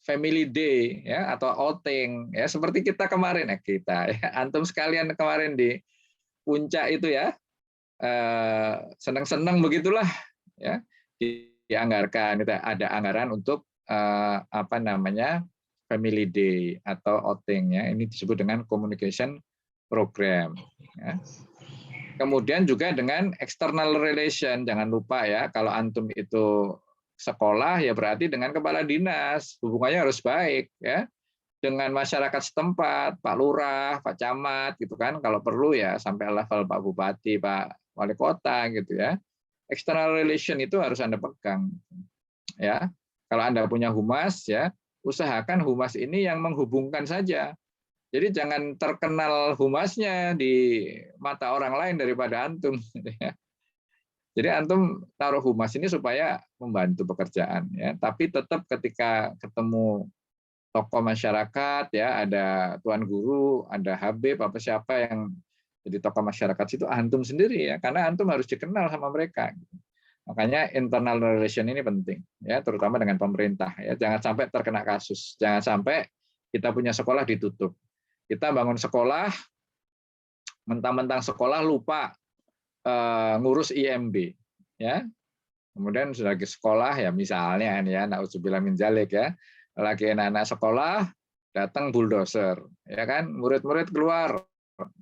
[SPEAKER 1] family day ya atau outing ya seperti kita kemarin kita ya, antum sekalian kemarin di puncak itu ya, senang-senang begitulah ya, dianggarkan itu ada anggaran untuk apa namanya family day atau outing ya, ini disebut dengan communication program ya. Kemudian juga dengan external relation, jangan lupa ya, kalau antum itu sekolah ya berarti dengan kepala dinas hubungannya harus baik ya, dengan masyarakat setempat, Pak Lurah, Pak Camat gitu kan, kalau perlu ya sampai level Pak Bupati, Pak Wali Kota gitu ya. External relation itu harus Anda pegang ya. Kalau Anda punya humas ya, usahakan humas ini yang menghubungkan saja. Jadi jangan terkenal humasnya di mata orang lain daripada antum. Jadi antum taruh humas ini supaya membantu pekerjaan ya. Tapi tetap ketika ketemu tokoh masyarakat ya, ada tuan guru, ada Habib, apa siapa yang jadi tokoh masyarakat itu antum sendiri ya, karena antum harus dikenal sama mereka. Makanya internal relation ini penting ya, terutama dengan pemerintah ya. Jangan sampai terkena kasus, jangan sampai kita punya sekolah ditutup. Kita bangun sekolah, mentang-mentang sekolah lupa ngurus IMB, ya. Kemudian sudah ke sekolah ya misalnya ya, naudzubillah min dzalik ya, lagi anak-anak sekolah datang bulldozer, ya kan, murid-murid keluar,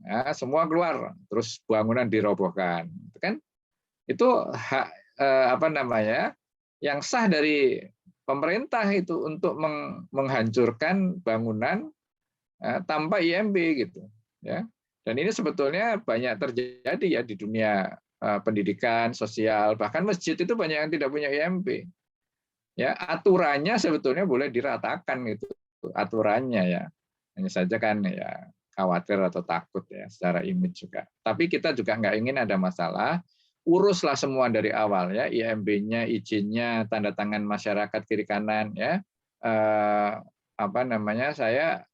[SPEAKER 1] ya, semua keluar, terus bangunan dirobohkan, kan? Itu hak apa namanya, yang sah dari pemerintah itu untuk menghancurkan bangunan tanpa IMB gitu ya. Dan ini sebetulnya banyak terjadi ya di dunia pendidikan, sosial, bahkan masjid itu banyak yang tidak punya IMB. Ya, aturannya sebetulnya boleh diratakan gitu. Aturannya ya. Hanya saja kan ya khawatir atau takut ya secara image juga. Tapi kita juga nggak ingin ada masalah, uruslah semua dari awal ya, IMB-nya, izinnya, tanda tangan masyarakat kiri kanan ya. Apa namanya, saya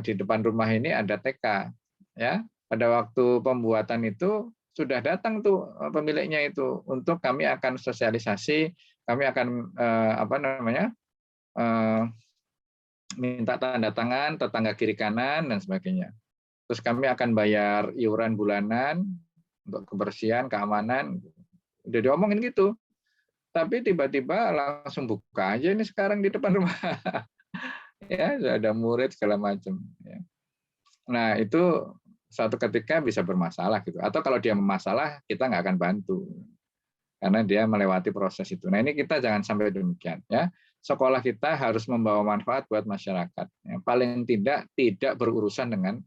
[SPEAKER 1] di depan rumah ini ada TK ya, pada waktu pembuatan itu sudah datang tuh pemiliknya itu untuk kami akan sosialisasi, kami akan apa namanya, minta tanda tangan tetangga kiri kanan dan sebagainya. Terus kami akan bayar iuran bulanan untuk kebersihan, keamanan, udah diomongin gitu. Tapi tiba-tiba langsung buka aja ini sekarang di depan rumah. Ya, ada murid segala macam ya. Nah, itu suatu ketika bisa bermasalah gitu. Atau kalau dia bermasalah, kita nggak akan bantu karena dia melewati proses itu. Nah, ini kita jangan sampai demikian ya. Sekolah kita harus membawa manfaat buat masyarakat. Ya, paling tidak berurusan dengan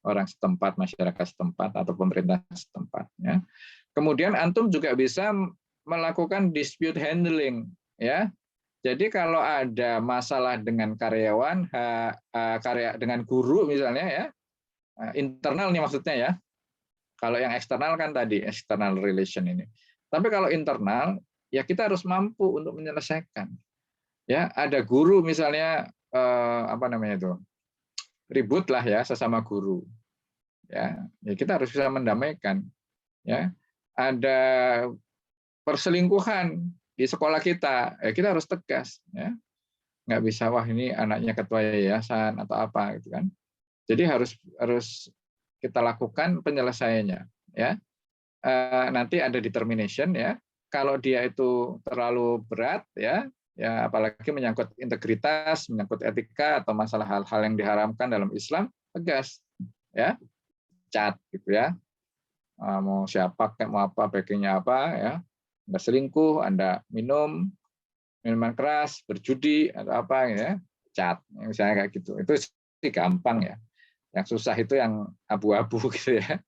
[SPEAKER 1] orang setempat, masyarakat setempat atau pemerintah setempat ya. Kemudian antum juga bisa melakukan dispute handling ya. Jadi kalau ada masalah dengan karyawan, dengan guru misalnya ya, internal nih maksudnya ya. Kalau yang eksternal kan tadi external relation ini. Tapi kalau internal ya kita harus mampu untuk menyelesaikan. Ya, ada guru misalnya apa namanya itu, ribut lah ya sesama guru. Ya, kita harus bisa mendamaikan. Ya, ada perselingkuhan di sekolah kita, ya kita harus tegas. Ya, nggak bisa wah ini anaknya ketua yayasan atau apa gitu kan. Jadi harus kita lakukan penyelesaiannya. Ya, nanti ada determination ya. kalau dia itu terlalu berat, ya apalagi menyangkut integritas, menyangkut etika atau masalah hal-hal yang diharamkan dalam Islam, tegas, ya, cat gitu ya. Mau siapa, mau apa, backingnya apa, ya, Anda selingkuh, Anda minum minuman keras, berjudi atau apa, ya, cat, misalnya kayak gitu. Itu sih gampang ya. Yang susah itu yang abu-abu gitu ya.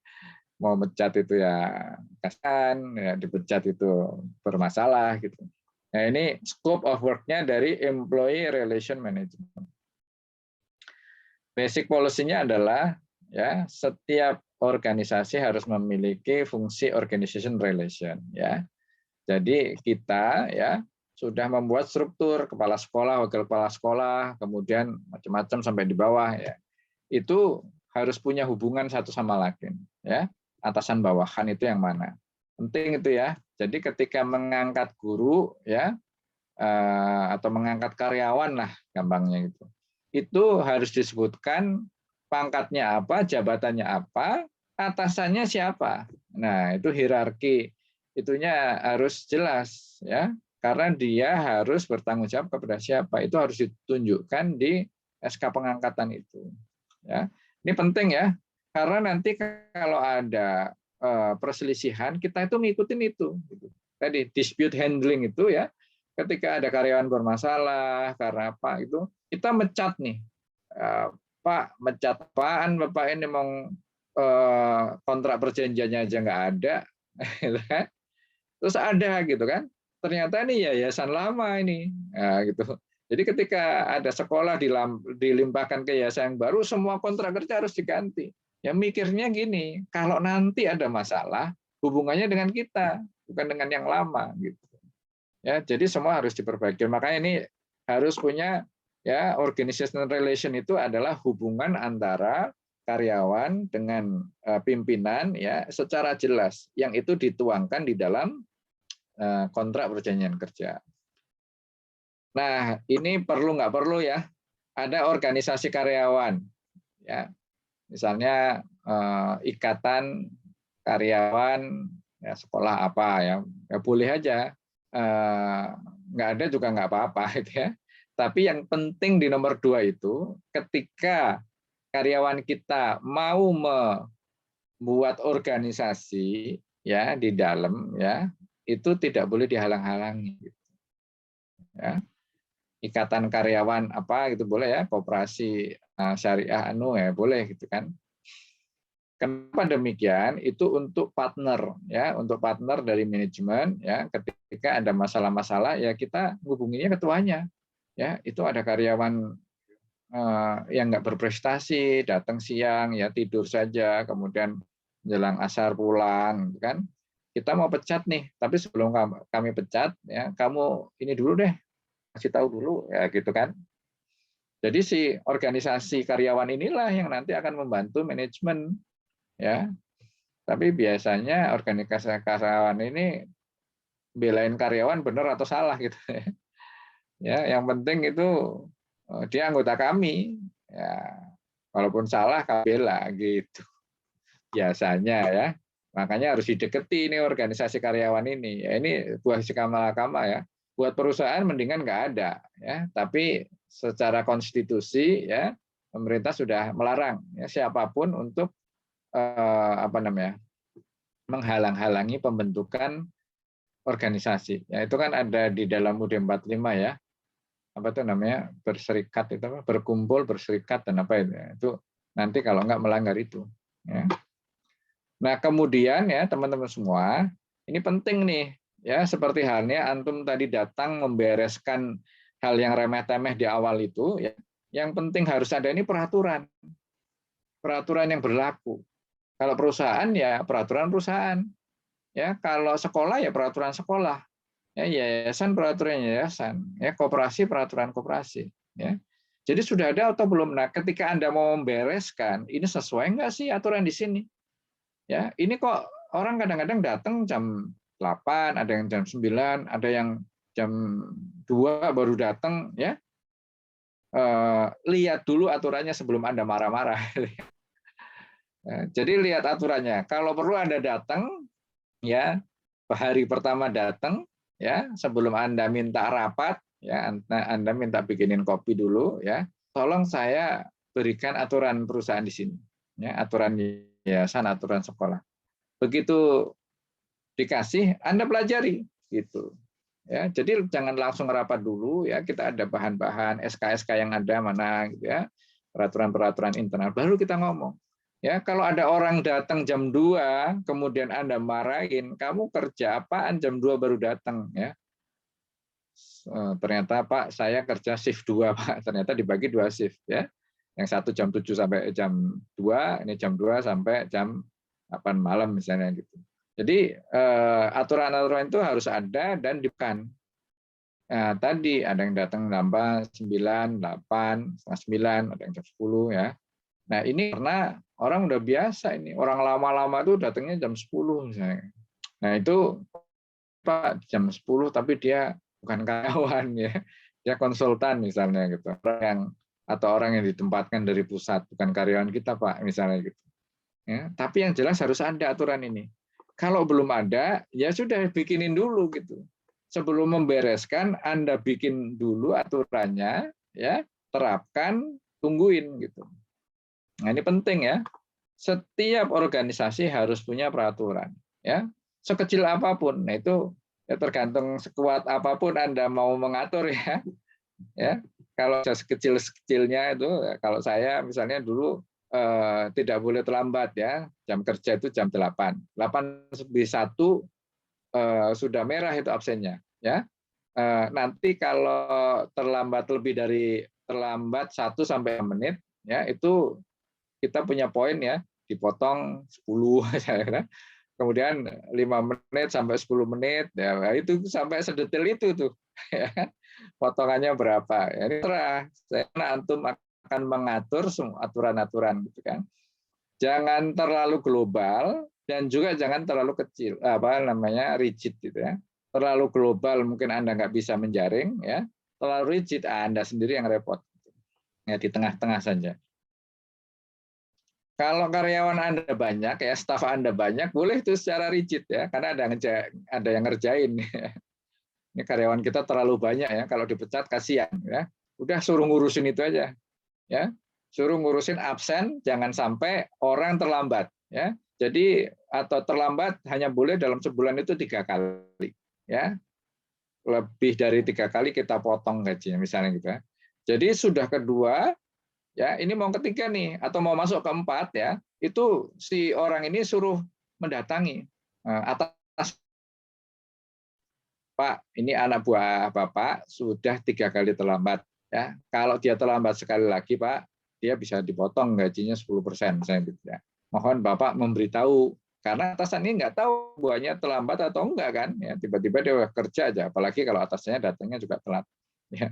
[SPEAKER 1] Mau mecat itu ya kasihan, ya dipecat itu bermasalah gitu. Nah, ini scope of work-nya dari employee relation management. Basic policy-nya adalah ya setiap organisasi harus memiliki fungsi organization relation ya. Jadi kita ya sudah membuat struktur kepala sekolah, wakil kepala sekolah, kemudian macam-macam sampai di bawah ya. Itu harus punya hubungan satu sama lain ya. Atasan bawahan itu yang mana? Penting itu ya. Jadi ketika mengangkat guru ya atau mengangkat karyawan lah gampangnya gitu. Itu harus disebutkan pangkatnya apa, jabatannya apa, atasannya siapa. Nah, itu hierarki itunya harus jelas ya. Karena dia harus bertanggung jawab kepada siapa. Itu harus ditunjukkan di SK pengangkatan itu. Ya. Ini penting ya. Karena nanti kalau ada perselisihan, kita itu ngikutin itu. Tadi dispute handling itu ya, ketika ada karyawan bermasalah karena apa itu, kita mecat nih, Pak, mecat apaan Bapak ini mau kontrak perjanjiannya aja nggak ada, terus ada gitu kan? Ternyata ini yayasan lama ini, nah, gitu. Jadi ketika ada sekolah dilimpahkan ke yayasan yang baru, semua kontrak kerja harus diganti. Ya mikirnya gini, kalau nanti ada masalah, hubungannya dengan kita, bukan dengan yang lama gitu. Ya, jadi semua harus diperbaiki. Makanya ini harus punya ya organizational relation itu adalah hubungan antara karyawan dengan pimpinan ya secara jelas yang itu dituangkan di dalam kontrak perjanjian kerja. Nah, ini perlu nggak perlu ya ada organisasi karyawan ya. Misalnya ikatan karyawan ya, sekolah apa ya, ya boleh aja, nggak ada juga nggak apa-apa gitu ya. Tapi yang penting di nomor 2 itu ketika karyawan kita mau membuat organisasi ya di dalam ya itu tidak boleh dihalang-halangi. Ya. Ikatan karyawan apa gitu boleh ya, koperasi syariah ya boleh gitu kan. Kenapa demikian? Itu untuk partner ya, untuk partner dari manajemen ya. Ketika ada masalah-masalah ya kita hubunginya ketuanya. Ya, itu ada karyawan yang nggak berprestasi, datang siang ya tidur saja, kemudian jelang asar pulang, kan? Kita mau pecat nih, tapi sebelum kami pecat ya, kamu ini dulu deh, kasih tahu dulu ya gitu kan. Jadi si organisasi karyawan inilah yang nanti akan membantu manajemen ya. Tapi biasanya organisasi karyawan ini belain karyawan benar atau salah gitu ya. Ya, yang penting itu dia anggota kami. Ya, walaupun salah kami bela gitu. Biasanya ya. Makanya harus dideketi ini organisasi karyawan ini. Ya, ini buah sikama-kama ya. Buat perusahaan mendingan nggak ada ya, tapi secara konstitusi ya pemerintah sudah melarang ya siapapun untuk menghalang-halangi pembentukan organisasi. Ya, itu kan ada di dalam UUD 45 ya. Apa itu namanya? Berserikat itu apa? Berkumpul, berserikat dan apa itu. Itu nanti kalau nggak melanggar itu. Ya. Nah, kemudian ya teman-teman semua, ini penting nih ya seperti halnya antum tadi datang membereskan hal yang remeh-temeh di awal itu ya. Yang penting harus ada ini peraturan. Peraturan yang berlaku. Kalau perusahaan ya peraturan perusahaan. Ya, kalau sekolah ya peraturan sekolah. Ya, yayasan peraturan yayasan. Ya, koperasi peraturan koperasi. Ya. Jadi sudah ada atau belum? Nah, ketika Anda mau membereskan, ini sesuai nggak sih aturan di sini? Ya, ini kok orang kadang-kadang datang jam 8, ada yang jam 9, ada yang jam 2 baru datang. Ya. Lihat dulu aturannya sebelum Anda marah-marah. Jadi lihat aturannya. Kalau perlu Anda datang, ya hari pertama datang, ya sebelum Anda minta rapat, ya Anda minta bikinin kopi dulu, ya tolong saya berikan aturan perusahaan di sini, ya aturan yayasan, aturan sekolah. Begitu dikasih, Anda pelajari, gitu. Ya, jadi jangan langsung rapat dulu, ya kita ada bahan-bahan SK-SK yang ada mana, gitu ya, peraturan-peraturan internal, baru kita ngomong. Ya, kalau ada orang datang jam 2, kemudian Anda marahin, kamu kerja apaan jam 2 baru datang, ya. Ternyata Pak, saya kerja shift 2, Pak. Ternyata dibagi 2 shift, ya. Yang satu jam 7 sampai jam 2, ini jam 2 sampai jam 8 malam misalnya gitu. Jadi aturan-aturan itu harus ada dan dibukan. Nah, tadi ada yang datang nambah 9, 8, setengah 9, ada yang jam 10, ya. Nah, ini karena orang udah biasa ini. Orang lama-lama itu datangnya jam 10 misalnya. Nah, itu Pak jam 10 tapi dia bukan karyawan, ya. Dia konsultan misalnya gitu. Orang yang ditempatkan dari pusat, bukan karyawan kita, Pak, misalnya gitu. Ya, tapi yang jelas harus ada aturan ini. Kalau belum ada, ya sudah bikinin dulu gitu. Sebelum membereskan, Anda bikin dulu aturannya, ya, terapkan, tungguin gitu. Nah, ini penting ya. Setiap organisasi harus punya peraturan, ya. Sekecil apapun. Nah, itu ya tergantung sekuat apapun Anda mau mengatur, ya. Ya. Kalau sekecil-sekecilnya itu, kalau saya misalnya dulu tidak boleh terlambat, ya. Jam kerja itu jam 8. 8:01 sudah merah itu absennya, ya. Nanti kalau terlambat lebih dari terlambat 1-2 menit, ya itu kita punya poin, ya, dipotong 10, kemudian 5 menit sampai 10 menit, ya itu sampai sedetil itu tuh, ya. Potongannya berapa, ya, ini terah. Antum akan mengatur semua aturan-aturan gitu kan. Jangan terlalu global dan juga jangan terlalu kecil, rigid gitu ya. Terlalu global mungkin Anda nggak bisa menjaring, ya. Terlalu rigid Anda sendiri yang repot. Ya, di tengah-tengah saja. Kalau karyawan Anda banyak, ya staf Anda banyak, boleh itu secara rigid, ya, karena ada yang ngerjain. Ini karyawan kita terlalu banyak, ya, kalau dipecat kasihan, ya. Udah suruh ngurusin itu aja, ya. Suruh ngurusin absen, jangan sampai orang terlambat, ya. Jadi atau terlambat hanya boleh dalam sebulan itu 3 kali, ya. Lebih dari 3 kali kita potong gajinya misalnya gitu ya. Jadi sudah kedua, ya ini mau ketiga nih atau mau masuk keempat, ya itu si orang ini suruh mendatangi atas, Pak, ini anak buah Bapak sudah 3 kali terlambat, ya. Kalau dia terlambat sekali lagi, Pak, dia bisa dipotong gajinya 10%, misalnya gitu ya. Mohon Bapak memberitahu, karena atasan ini nggak tahu buahnya terlambat atau enggak kan, ya tiba-tiba dia kerja aja, apalagi kalau atasnya datangnya juga telat, ya.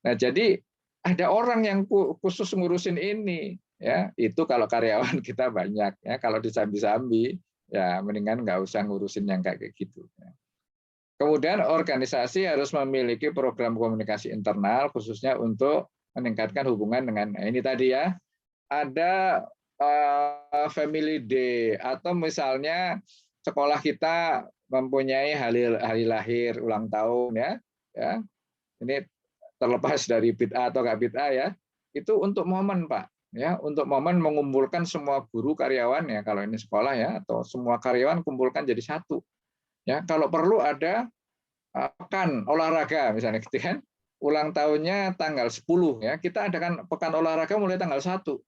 [SPEAKER 1] Nah, jadi ada orang yang khusus ngurusin ini, ya. Itu kalau karyawan kita banyak, ya. Kalau disambi-sambi, ya mendingan nggak usah ngurusin yang kayak gitu. Ya. Kemudian organisasi harus memiliki program komunikasi internal khususnya untuk meningkatkan hubungan dengan ini tadi, ya. Ada family day atau misalnya sekolah kita mempunyai hari lahir, ulang tahun, ya. Ya. Ini terlepas dari bid'ah atau nggak bid'ah, ya. Itu untuk momen, Pak, ya, untuk momen mengumpulkan semua guru karyawan, ya, kalau ini sekolah, ya, atau semua karyawan kumpulkan jadi satu. Ya, kalau perlu ada pekan olahraga misalnya gitu kan. Ulang tahunnya tanggal 10, ya. Kita adakan pekan olahraga mulai tanggal 1.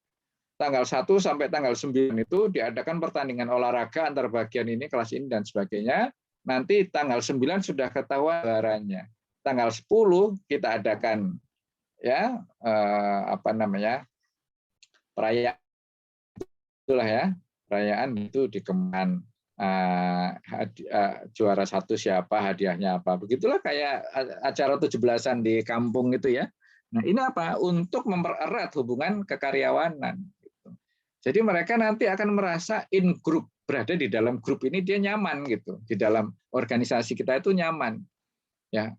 [SPEAKER 1] Tanggal 1 sampai tanggal 9 itu diadakan pertandingan olahraga antar bagian ini, kelas ini dan sebagainya. Nanti tanggal 9 sudah ketahuan gelarnya. Tanggal 10 kita adakan, ya, perayaan itulah, ya. Perayaan itu di Kementerian juara 1 siapa, hadiahnya apa. Begitulah kayak acara 17-an di kampung itu, ya. Nah, ini apa? Untuk mempererat hubungan kekaryawanan. Jadi mereka nanti akan merasa in group, berada di dalam grup ini dia nyaman gitu. Di dalam organisasi kita itu nyaman. Ya.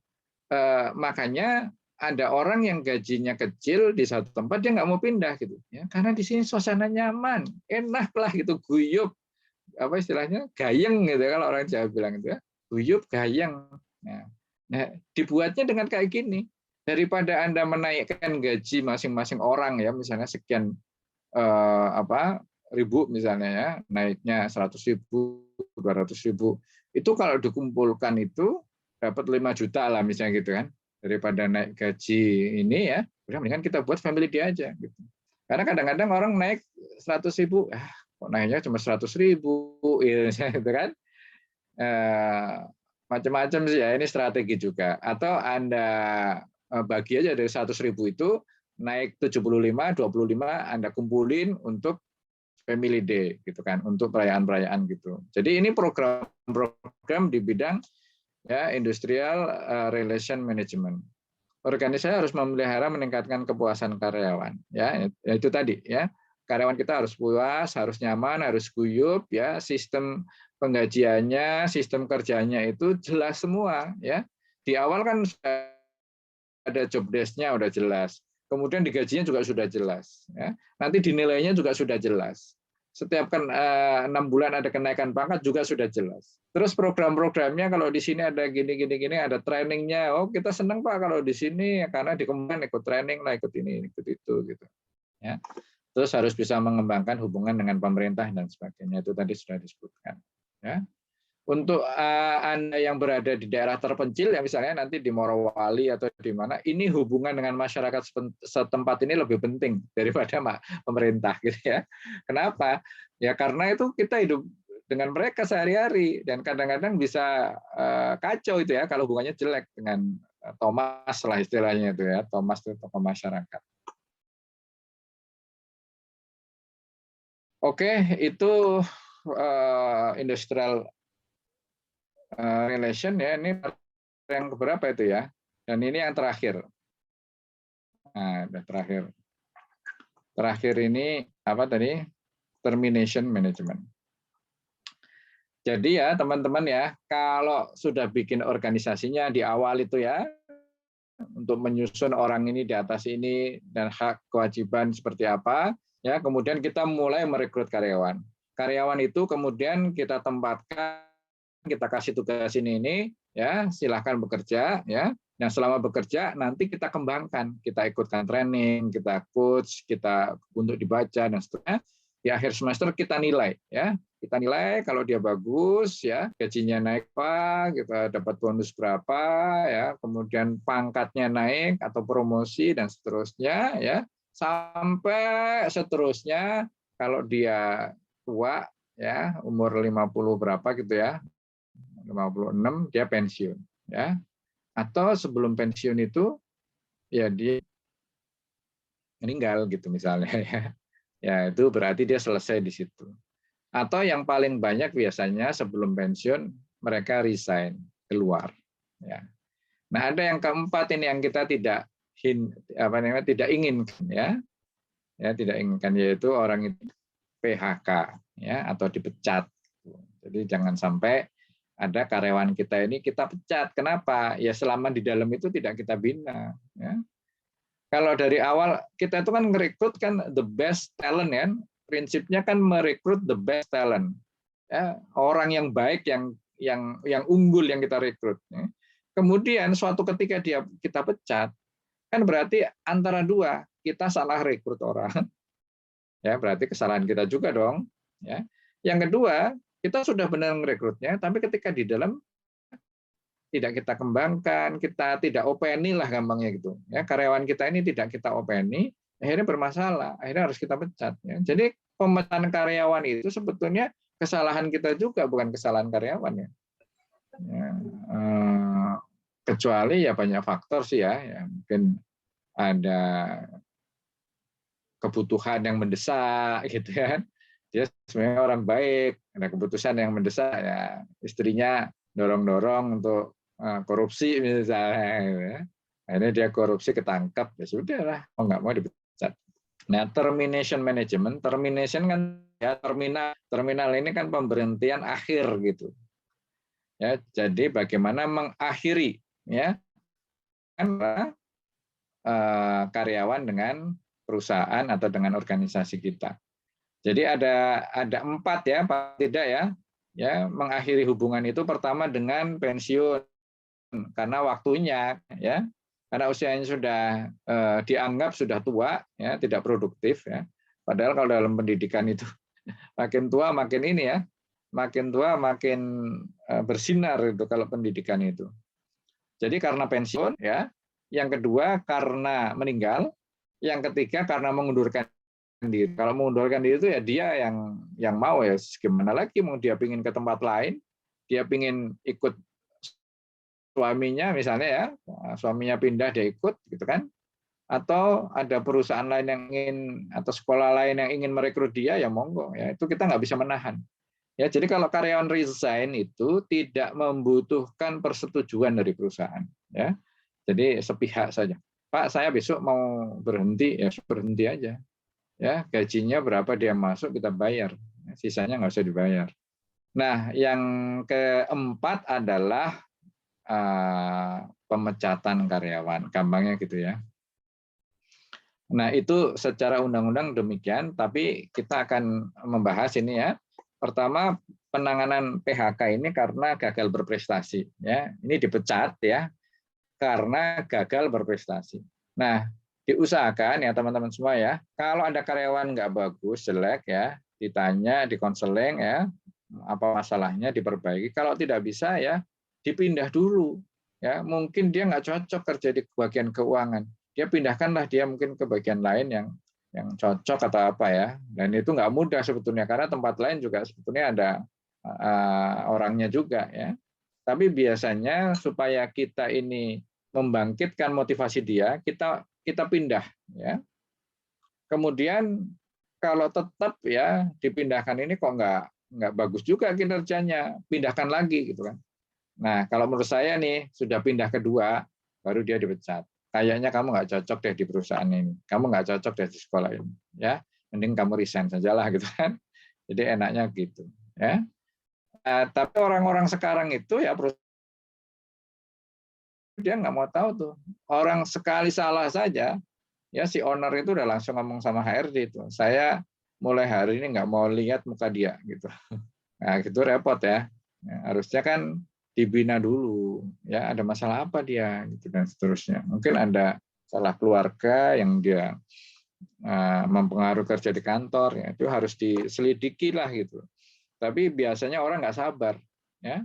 [SPEAKER 1] Makanya ada orang yang gajinya kecil di satu tempat dia nggak mau pindah gitu, ya. Karena di sini suasana nyaman, enak lah gitu, guyup, apa istilahnya, gayeng gitu kalau orang Jawa bilang itu, ya. guyup gayeng. Nah, dibuatnya dengan kayak gini. Daripada Anda menaikkan gaji masing-masing orang ya, misalnya sekian ribu misalnya ya, naiknya 100.000, 200.000, itu kalau dikumpulkan itu dapat 5 juta lah misalnya gitu kan. Daripada naik gaji ini ya, udah mendingan kita buat family day aja gitu. Karena kadang-kadang orang naik 100.000, kok naiknya cuma 100.000 gitu kan. Macam-macam sih ya, ini strategi juga. Atau Anda bagi aja dari 100.000 itu naik 75, 25 Anda kumpulin untuk family day gitu kan, untuk perayaan-perayaan gitu. Jadi ini program-program di bidang ya industrial relation management. Organisasi harus memelihara meningkatkan kepuasan karyawan ya, itu tadi ya. Karyawan kita harus puas, harus nyaman, harus guyup ya, sistem penggajiannya, sistem kerjanya itu jelas semua ya. Di awal kan ada job desk-nya udah jelas. Kemudian di gajinya juga sudah jelas ya. Nanti dinilainya juga sudah jelas. Setiap kan 6 bulan ada kenaikan pangkat juga sudah jelas. Terus program-programnya kalau di sini ada gini, ada trainingnya. Oh kita senang Pak kalau di sini karena di Kementerian ikut training lah, ikut ini, ikut itu gitu. Ya. Terus harus bisa mengembangkan hubungan dengan pemerintah dan sebagainya. Itu tadi sudah disebutkan. Ya. Untuk Anda yang berada di daerah terpencil, ya misalnya nanti di Morowali atau di mana, ini hubungan dengan masyarakat setempat ini lebih penting daripada pemerintah, gitu ya. Kenapa? Ya karena itu kita hidup dengan mereka sehari-hari dan kadang-kadang bisa kacau itu ya kalau hubungannya jelek dengan Thomas lah istilahnya itu ya. Thomas itu tokoh masyarakat. Oke, itu industrial relation ya, ini yang keberapa itu ya, dan ini yang terakhir. Nah, terakhir ini apa tadi, termination management. Jadi ya teman-teman ya, kalau sudah bikin organisasinya di awal itu ya, untuk menyusun orang ini di atas ini dan hak kewajiban seperti apa, ya kemudian kita mulai merekrut karyawan. Karyawan itu kemudian kita tempatkan, kita kasih tugas ini ya, silahkan bekerja ya. Nah selama bekerja nanti kita kembangkan, kita ikutkan training, kita coach, kita untuk dibaca dan seterusnya. Di akhir semester kita nilai ya, kita nilai kalau dia bagus ya, gajinya naik Pak, kita dapat bonus berapa ya, kemudian pangkatnya naik atau promosi dan seterusnya ya, sampai seterusnya kalau dia tua ya, umur 50 berapa gitu ya, 56 dia pensiun ya. Atau sebelum pensiun itu ya dia meninggal gitu misalnya ya. Ya itu berarti dia selesai di situ. Atau yang paling banyak biasanya sebelum pensiun mereka resign, keluar ya. Nah, ada yang keempat ini yang kita tidak inginkan ya. Ya, tidak inginkan, yaitu orang itu PHK ya atau dipecat. Jadi jangan sampai ada karyawan kita ini kita pecat. Kenapa? Ya selama di dalam itu tidak kita bina. Ya. Kalau dari awal kita itu kan merekrut kan the best talent ya. Prinsipnya kan merekrut the best talent. Ya, orang yang baik, yang unggul yang kita rekrut. Ya. Kemudian suatu ketika kita pecat, kan berarti antara dua kita salah rekrut orang. Ya berarti kesalahan kita juga dong. Ya. Yang kedua, kita sudah benar merekrutnya, tapi ketika di dalam tidak kita kembangkan, kita tidak openi lah gampangnya gitu. Ya, karyawan kita ini tidak kita openi, akhirnya bermasalah, akhirnya harus kita pecat. Ya. Jadi pemecatan karyawan itu sebetulnya kesalahan kita juga, bukan kesalahan karyawan ya. Ya, kecuali ya banyak faktor sih ya mungkin ada kebutuhan yang mendesak gitu kan. Dia sebenarnya orang baik, ada keputusan yang mendesak ya, istrinya dorong-dorong untuk korupsi misalnya gitu ya. Akhirnya dia korupsi ketangkap, ya sudahlah, mau nggak mau dipecat. Nah, termination management, termination kan ya terminal ini kan pemberhentian akhir gitu. Ya, jadi bagaimana mengakhiri ya karyawan dengan perusahaan atau dengan organisasi kita. Jadi ada 4 ya, Pak tidak ya. ya mengakhiri hubungan itu pertama dengan pensiun karena waktunya, ya, karena usianya sudah dianggap sudah tua, ya, tidak produktif, ya. Padahal kalau dalam pendidikan itu makin tua makin ini, ya, makin tua makin bersinar itu kalau pendidikan itu. Jadi karena pensiun, ya, yang kedua karena meninggal, yang ketiga karena mengundurkan diri. Kalau mengundurkan diri itu ya dia yang mau, ya, gimana lagi, mau dia pingin ke tempat lain, dia pingin ikut suaminya misalnya, ya, suaminya pindah dia ikut gitu kan, atau ada perusahaan lain yang ingin atau sekolah lain yang ingin merekrut dia, ya monggo, ya, itu kita nggak bisa menahan, ya. Jadi kalau karyawan resign itu tidak membutuhkan persetujuan dari perusahaan, ya, jadi sepihak saja, Pak saya besok mau berhenti, ya berhenti aja, ya, gajinya berapa dia masuk kita bayar, sisanya nggak usah dibayar. Nah yang keempat adalah pemecatan karyawan, gampangnya gitu, ya. Nah itu secara undang-undang demikian, tapi kita akan membahas ini, ya. Pertama penanganan PHK ini karena gagal berprestasi, ya. Ini dipecat, ya, karena gagal berprestasi. Nah diusahakan, ya teman-teman semua, ya, kalau ada karyawan nggak bagus, jelek, ya, ditanya, dikonseling, ya, apa masalahnya, diperbaiki. Kalau tidak bisa, ya, dipindah dulu, ya, mungkin dia nggak cocok kerja di bagian keuangan, dia pindahkanlah dia mungkin ke bagian lain yang cocok atau apa, ya. Dan itu nggak mudah sebetulnya karena tempat lain juga sebetulnya ada orangnya juga, ya. Tapi biasanya supaya kita ini membangkitkan motivasi dia, kita pindah, ya. Kemudian kalau tetap, ya, dipindahkan ini kok nggak bagus juga kinerjanya, pindahkan lagi gitu kan. Nah kalau menurut saya nih sudah pindah kedua baru dia dipecat. Kayaknya kamu nggak cocok deh di perusahaan ini, kamu nggak cocok deh di sekolah ini, ya, mending kamu resign sajalah gitu kan. Jadi enaknya gitu, ya. Tapi orang-orang sekarang itu, ya, dia nggak mau tahu tuh. Orang sekali salah saja, ya, si owner itu udah langsung ngomong sama HRD itu, saya mulai hari ini nggak mau lihat muka dia gitu. Nah gitu repot, ya. Harusnya kan dibina dulu, ya, ada masalah apa dia gitu dan seterusnya. Mungkin ada salah keluarga yang dia mempengaruhi kerja di kantor, ya, itu harus diselidiki lah gitu. Tapi biasanya orang nggak sabar, ya,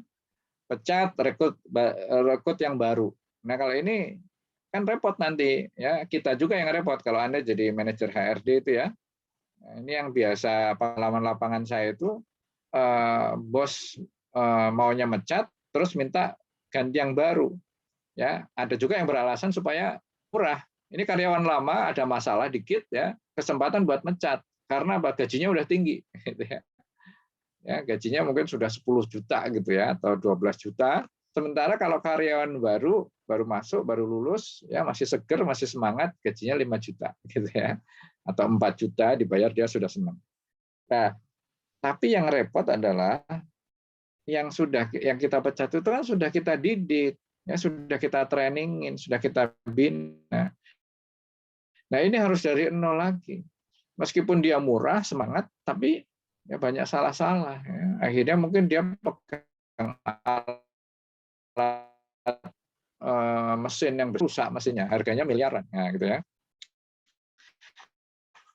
[SPEAKER 1] pecat, rekrut yang baru. Nah kalau ini kan repot nanti, ya, kita juga yang repot kalau Anda jadi manajer HRD itu, ya. Nah, ini yang biasa pengalaman lapangan saya itu, bos maunya mecat terus minta ganti yang baru, ya. Ada juga yang beralasan supaya murah, ini karyawan lama ada masalah dikit, ya, kesempatan buat mecat karena gajinya udah tinggi gitu, ya. Ya, gajinya mungkin sudah 10 juta gitu, ya, atau 12 juta. Sementara kalau karyawan baru masuk, baru lulus, ya, masih seger, masih semangat, gajinya 5 juta gitu, ya. Atau 4 juta dibayar dia sudah senang. Nah, tapi yang repot adalah yang kita pecat itu kan sudah kita didik, ya, sudah kita trainingin, sudah kita bina. Nah, ini harus dari nol lagi. Meskipun dia murah, semangat, tapi ya banyak salah-salah. Ya. Akhirnya mungkin dia pegang alat mesin yang rusak mesinnya, harganya miliaran, nah, gitu, ya.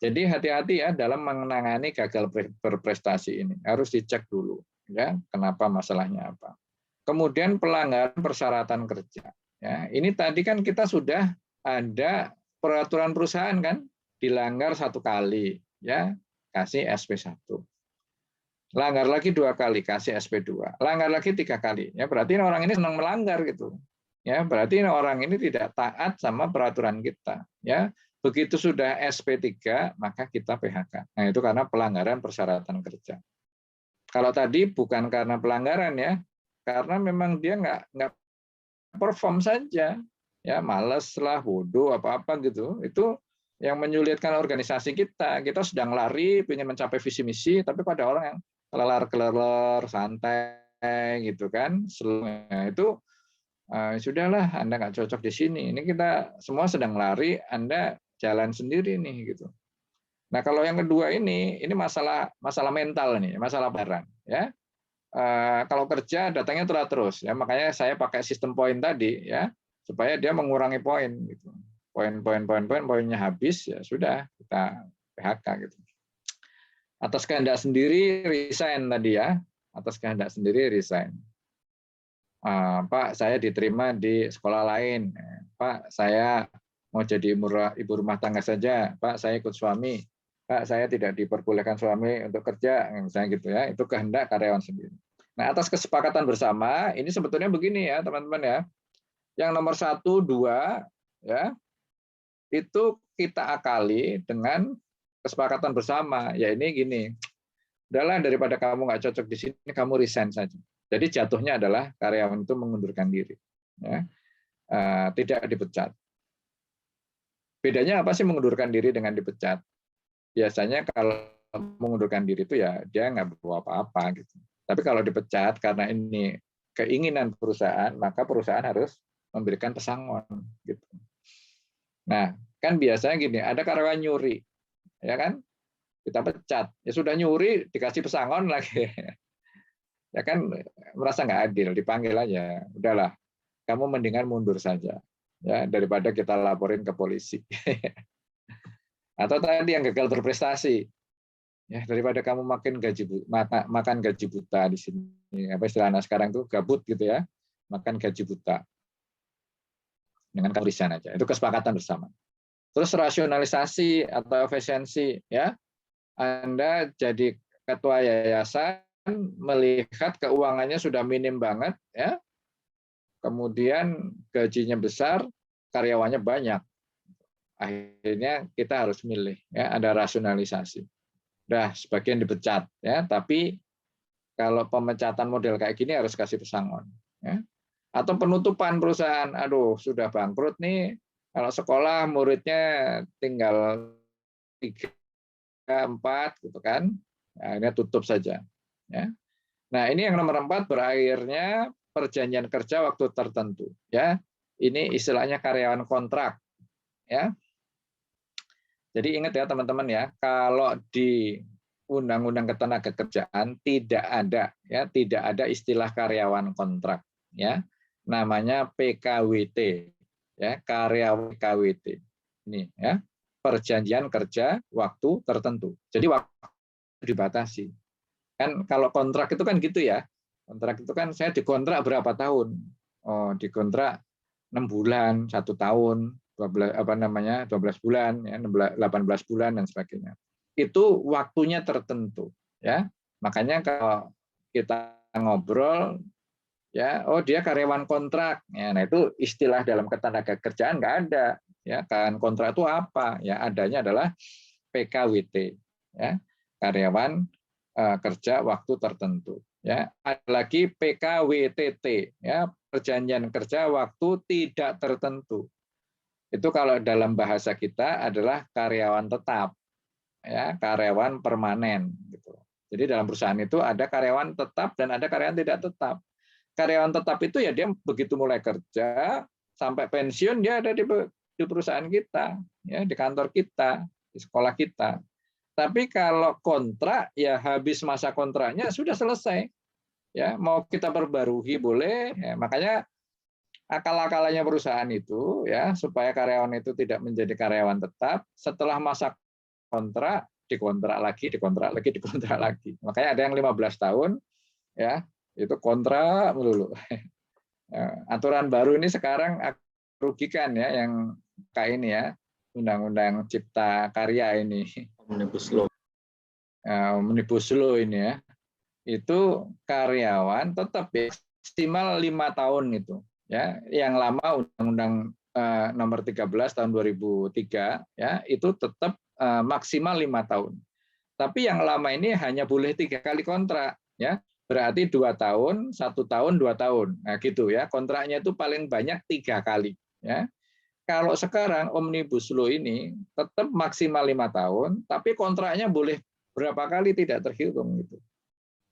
[SPEAKER 1] Jadi hati-hati, ya, dalam menangani gagal berprestasi ini, harus dicek dulu, ya, kenapa masalahnya apa. Kemudian pelanggaran persyaratan kerja, ya. Ini tadi kan kita sudah ada peraturan perusahaan kan, dilanggar 1 kali, ya, kasih SP1. Langgar lagi 2 kali, kasih SP2. Langgar lagi 3 kali. Ya, berarti orang ini senang melanggar gitu. Ya, berarti orang ini tidak taat sama peraturan kita. Ya, begitu sudah SP3 maka kita PHK. Nah, itu karena pelanggaran persyaratan kerja. Kalau tadi bukan karena pelanggaran, ya, karena memang dia nggak perform saja. Ya, males lah, bodoh apa-apa gitu. Itu yang menyulitkan organisasi kita. Kita sedang lari, ingin mencapai visi misi, tapi pada orang yang kelelar, santai gitu kan, itu sudahlah Anda nggak cocok di sini. Ini kita semua sedang lari, Anda jalan sendiri nih gitu. Nah kalau yang kedua ini masalah mental nih, masalah barang, ya. kalau kerja datangnya telat terus ya, makanya saya pakai sistem poin tadi ya, supaya dia mengurangi poin gitu. Poinnya habis ya sudah kita PHK gitu. Atas kehendak sendiri resign tadi ya, atas kehendak sendiri resign. Pak, saya diterima di sekolah lain. Pak, saya mau jadi ibu rumah tangga saja. Pak, saya ikut suami. Pak, saya tidak diperbolehkan suami untuk kerja, misalnya gitu ya. Itu kehendak karyawan sendiri. Nah, atas kesepakatan bersama, ini sebetulnya begini ya, teman-teman ya. Yang nomor 1, 2, ya, itu kita akali dengan kesepakatan bersama. Ya ini gini, udahlah daripada kamu nggak cocok di sini, kamu resign saja. Jadi jatuhnya adalah karyawan itu mengundurkan diri, ya, tidak dipecat. Bedanya apa sih mengundurkan diri dengan dipecat? Biasanya kalau mengundurkan diri itu ya dia nggak bawa apa-apa gitu. Tapi kalau dipecat karena ini keinginan perusahaan, maka perusahaan harus memberikan pesangon gitu. Nah, kan biasanya gini, ada karyawan nyuri, ya kan? Kita pecat, ya sudah nyuri dikasih pesangon lagi. Ya kan merasa nggak adil, dipanggil aja. Udahlah, kamu mendingan mundur saja ya daripada kita laporin ke polisi. Atau tadi yang gagal berprestasi. Ya daripada kamu makan gaji buta di sini. Apa istilahnya sekarang tuh gabut gitu ya. Makan gaji buta. Dengan kamu resign aja. Itu kesepakatan bersama. Terus rasionalisasi atau efisiensi ya. Anda jadi ketua yayasan melihat keuangannya sudah minim banget ya. Kemudian gajinya besar, karyawannya banyak. Akhirnya kita harus milih ya, ada rasionalisasi. Udah sebagian dipecat ya, tapi kalau pemecatan model kayak gini harus kasih pesangon ya. Atau penutupan perusahaan, aduh sudah bangkrut nih, kalau sekolah muridnya tinggal 3, 4 gitu kan. Nah, ini tutup saja ya. Nah, ini yang nomor 4 berakhirnya perjanjian kerja waktu tertentu ya. Ini istilahnya karyawan kontrak ya. Jadi ingat ya teman-teman ya, kalau di Undang-Undang Ketenagakerjaan tidak ada istilah karyawan kontrak ya. Namanya PKWT ya, karyawan KWT. Ini ya, perjanjian kerja waktu tertentu. Jadi waktu dibatasi. Kan kalau kontrak itu kan gitu ya. Kontrak itu kan saya dikontrak berapa tahun? Oh, dikontrak 6 bulan, 1 tahun, 12 bulan, ya, 18 bulan dan sebagainya. Itu waktunya tertentu, ya. Makanya kalau kita ngobrol, ya, oh dia karyawan kontrak, ya, nah itu istilah dalam ketenagakerjaan nggak ada, ya. Kan kontrak itu apa? Ya, adanya adalah PKWT, ya, karyawan kerja waktu tertentu. Ya, ada lagi PKWTT, ya, perjanjian kerja waktu tidak tertentu. Itu kalau dalam bahasa kita adalah karyawan tetap, ya, karyawan permanen gitu. Jadi dalam perusahaan itu ada karyawan tetap dan ada karyawan tidak tetap. Karyawan tetap itu ya dia begitu mulai kerja sampai pensiun dia ada di perusahaan kita, ya, di kantor kita, di sekolah kita. Tapi kalau kontrak ya habis masa kontraknya sudah selesai. Ya, mau kita perbarui boleh, ya, makanya akal-akalannya perusahaan itu ya supaya karyawan itu tidak menjadi karyawan tetap, setelah masa kontrak dikontrak lagi. Makanya ada yang 15 tahun ya, itu kontrak melulu. Aturan baru ini sekarang merugikan ya yang kayak ini ya, Undang-Undang Cipta Karya ini.
[SPEAKER 2] Omnibus Law.
[SPEAKER 1] Omnibus Law ini ya. Itu karyawan tetap maksimal 5 tahun itu ya. Yang lama Undang-Undang nomor 13 tahun 2003 ya itu tetap maksimal 5 tahun. Tapi yang lama ini hanya boleh 3 kali kontrak ya. Berarti 2 tahun, 1 tahun, 2 tahun. Nah gitu ya. Kontraknya itu paling banyak 3 kali ya. Kalau sekarang Omnibus Law ini tetap maksimal 5 tahun, tapi kontraknya boleh berapa kali tidak terhitung gitu.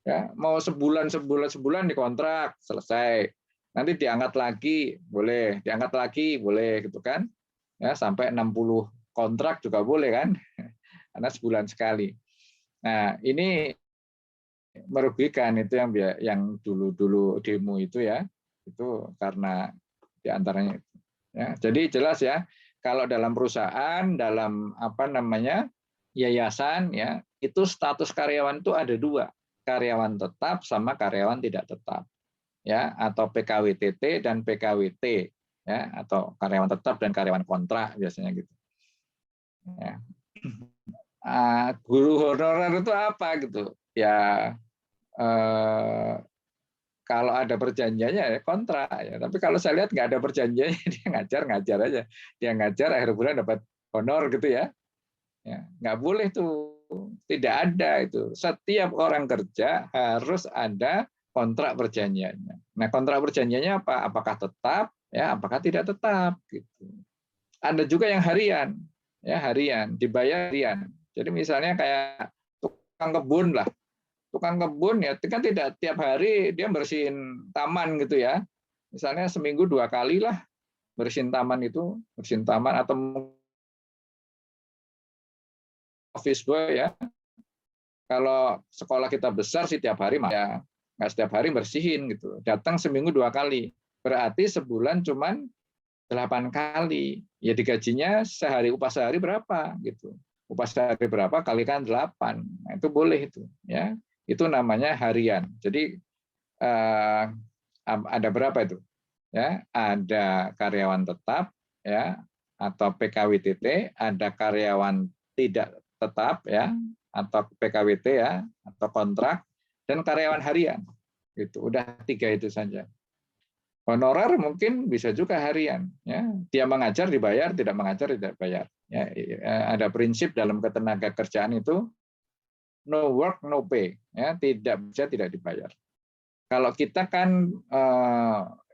[SPEAKER 1] Ya, mau sebulan dikontrak selesai. Nanti diangkat lagi boleh, diangkat lagi boleh gitu kan. Ya, sampai 60 kontrak juga boleh kan. Karena sebulan sekali. Nah, ini merugikan itu yang dulu demo itu ya, itu karena diantaranya itu. Ya, jadi jelas ya, kalau dalam perusahaan, dalam apa namanya yayasan ya, itu status karyawan itu ada dua, karyawan tetap sama karyawan tidak tetap, ya, atau PKWTT dan PKWT, ya, atau karyawan tetap dan karyawan kontrak biasanya gitu. Ya. Guru honorer itu apa gitu? Ya kalau ada perjanjiannya ya kontrak ya. Tapi kalau saya lihat nggak ada perjanjiannya, dia ngajar aja. Dia ngajar akhir bulan dapat honor gitu ya. Ya, nggak boleh tuh, tidak ada itu. Setiap orang kerja harus ada kontrak perjanjiannya. Nah, kontrak perjanjiannya apa? Apakah tetap, ya, apakah tidak tetap, gitu. Ada juga yang harian, ya harian, dibayar harian. Jadi misalnya kayak tukang kebun lah, tukang kebun ya kan tidak tiap hari dia bersihin taman gitu ya. Misalnya seminggu 2 kali lah bersihin taman itu, bersihin taman atau office boy ya. Kalau sekolah kita besar sih tiap hari ya nggak setiap hari bersihin gitu. Datang seminggu 2 kali. Berarti sebulan cuman 8 kali. Ya digajinya sehari, upah sehari berapa gitu. Upah sehari berapa kalikan 8. Nah, itu boleh itu ya. Itu namanya harian. Jadi ada berapa itu? Ya, ada karyawan tetap ya atau PKWTT, ada karyawan tidak tetap ya atau PKWT ya atau kontrak, dan karyawan harian. Gitu. Udah 3 itu saja. Honorer mungkin bisa juga harian ya. Dia mengajar dibayar, tidak mengajar tidak bayar. Ya, ada prinsip dalam ketenaga kerjaan itu no work no pay ya, tidak bisa tidak dibayar. Kalau kita kan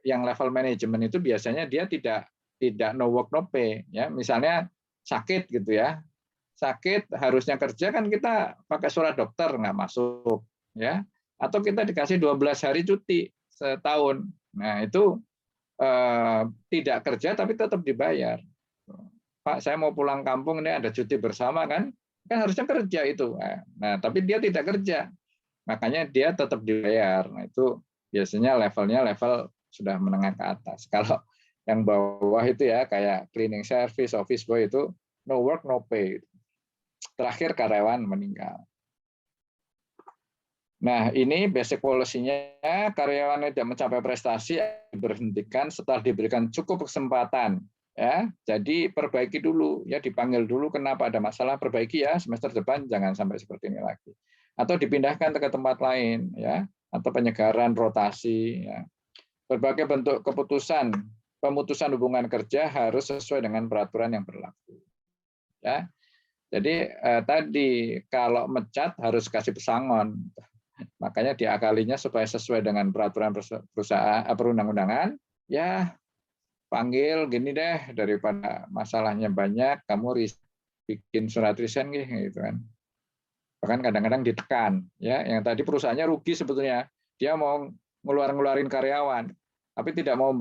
[SPEAKER 1] yang level manajemen itu biasanya dia tidak no work no pay ya. Misalnya sakit gitu ya. Sakit harusnya kerja kan kita pakai surat dokter nggak masuk ya. Atau kita dikasih 12 hari cuti setahun. Nah, itu tidak kerja tapi tetap dibayar. Pak, saya mau pulang kampung ini ada cuti bersama kan harusnya kerja itu. Nah, tapi dia tidak kerja. Makanya dia tetap dibayar. Nah, itu biasanya levelnya level sudah menengah ke atas. Kalau yang bawah itu ya kayak cleaning service, office boy itu no work no pay. Terakhir karyawan meninggal. Nah, ini basic policy-nya, karyawan tidak mencapai prestasi diberhentikan setelah diberikan cukup kesempatan. Ya, jadi perbaiki dulu, ya dipanggil dulu kenapa ada masalah, perbaiki ya semester depan jangan sampai seperti ini lagi. Atau dipindahkan ke tempat lain, ya, atau penyegaran rotasi. Ya. Berbagai bentuk keputusan pemutusan hubungan kerja harus sesuai dengan peraturan yang berlaku. Ya, jadi tadi kalau mecat harus kasih pesangon. Makanya diakalinya supaya sesuai dengan peraturan perusahaan perundang-undangan, ya panggil gini deh daripada masalahnya banyak, kamu bikin surat resign gitu kan. Bahkan kadang-kadang ditekan, ya yang tadi perusahaannya rugi sebetulnya, dia mau ngeluarin karyawan, tapi tidak mau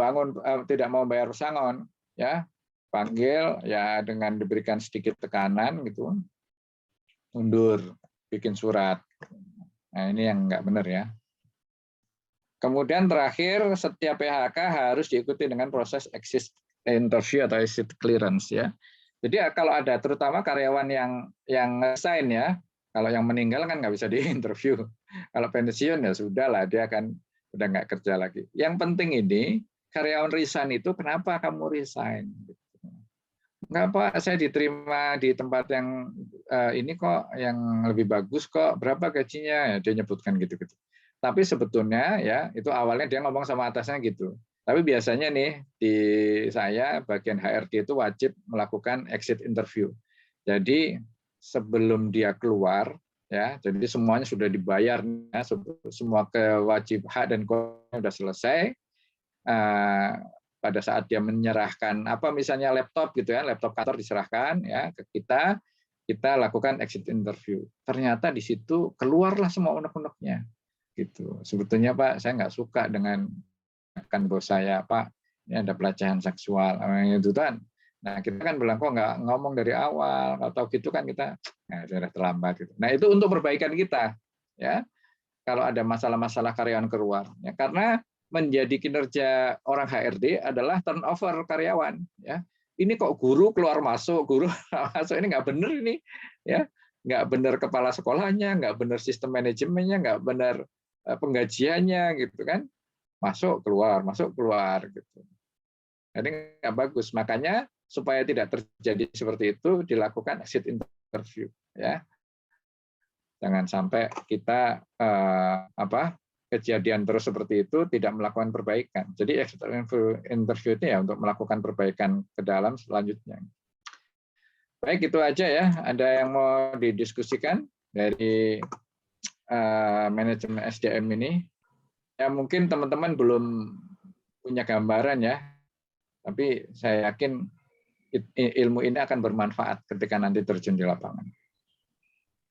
[SPEAKER 1] tidak mau bayar pesangon, ya panggil ya dengan diberikan sedikit tekanan gitu, mundur, bikin surat. Nah, ini yang nggak benar ya. Kemudian terakhir, setiap PHK harus diikuti dengan proses exit interview atau exit clearance ya. Jadi kalau ada terutama karyawan yang resign ya, kalau yang meninggal kan nggak bisa diinterview. Kalau pensiun ya sudah lah, dia akan udah nggak kerja lagi. Yang penting ini karyawan resign itu kenapa kamu resign? Nggak Pak, saya diterima di tempat yang ini kok, yang lebih bagus kok, berapa gajinya? Ya, dia nyebutkan gitu-gitu. Tapi sebetulnya ya itu awalnya dia ngomong sama atasnya gitu. Tapi biasanya nih di saya bagian HRD itu wajib melakukan exit interview. Jadi sebelum dia keluar ya, jadi semuanya sudah dibayar, ya, semua kewajib hak dan kewajiban sudah selesai. Pada saat dia menyerahkan apa misalnya laptop gitu ya, laptop kantor diserahkan ya ke kita lakukan exit interview. Ternyata di situ keluarlah semua unek-uneknya gitu. Sebetulnya Pak, saya nggak suka dengan kan bos saya, Pak, ini ada pelecehan seksual itu kan. Nah, kita kan bilang kok nggak ngomong dari awal, atau gitu kan kita sudah terlambat gitu. Nah, itu untuk perbaikan kita ya. kalau ada masalah-masalah karyawan keluar. Ya, karena menjadi kinerja orang HRD adalah turnover karyawan. Ya, ini kok guru keluar masuk, guru masuk, ini nggak benar ini, ya, nggak benar kepala sekolahnya, nggak benar sistem manajemennya, nggak benar penggajiannya, gitu kan, masuk keluar, gitu. Jadi nggak bagus. Makanya supaya tidak terjadi seperti itu dilakukan exit interview, ya. Jangan sampai kita kejadian terus seperti itu tidak melakukan perbaikan. Jadi exit interview itu ya untuk melakukan perbaikan ke dalam selanjutnya. Baik, itu aja ya. Ada yang mau didiskusikan dari manajemen SDM ini? Ya mungkin teman-teman belum punya gambaran ya, tapi saya yakin ilmu ini akan bermanfaat ketika nanti terjun di lapangan.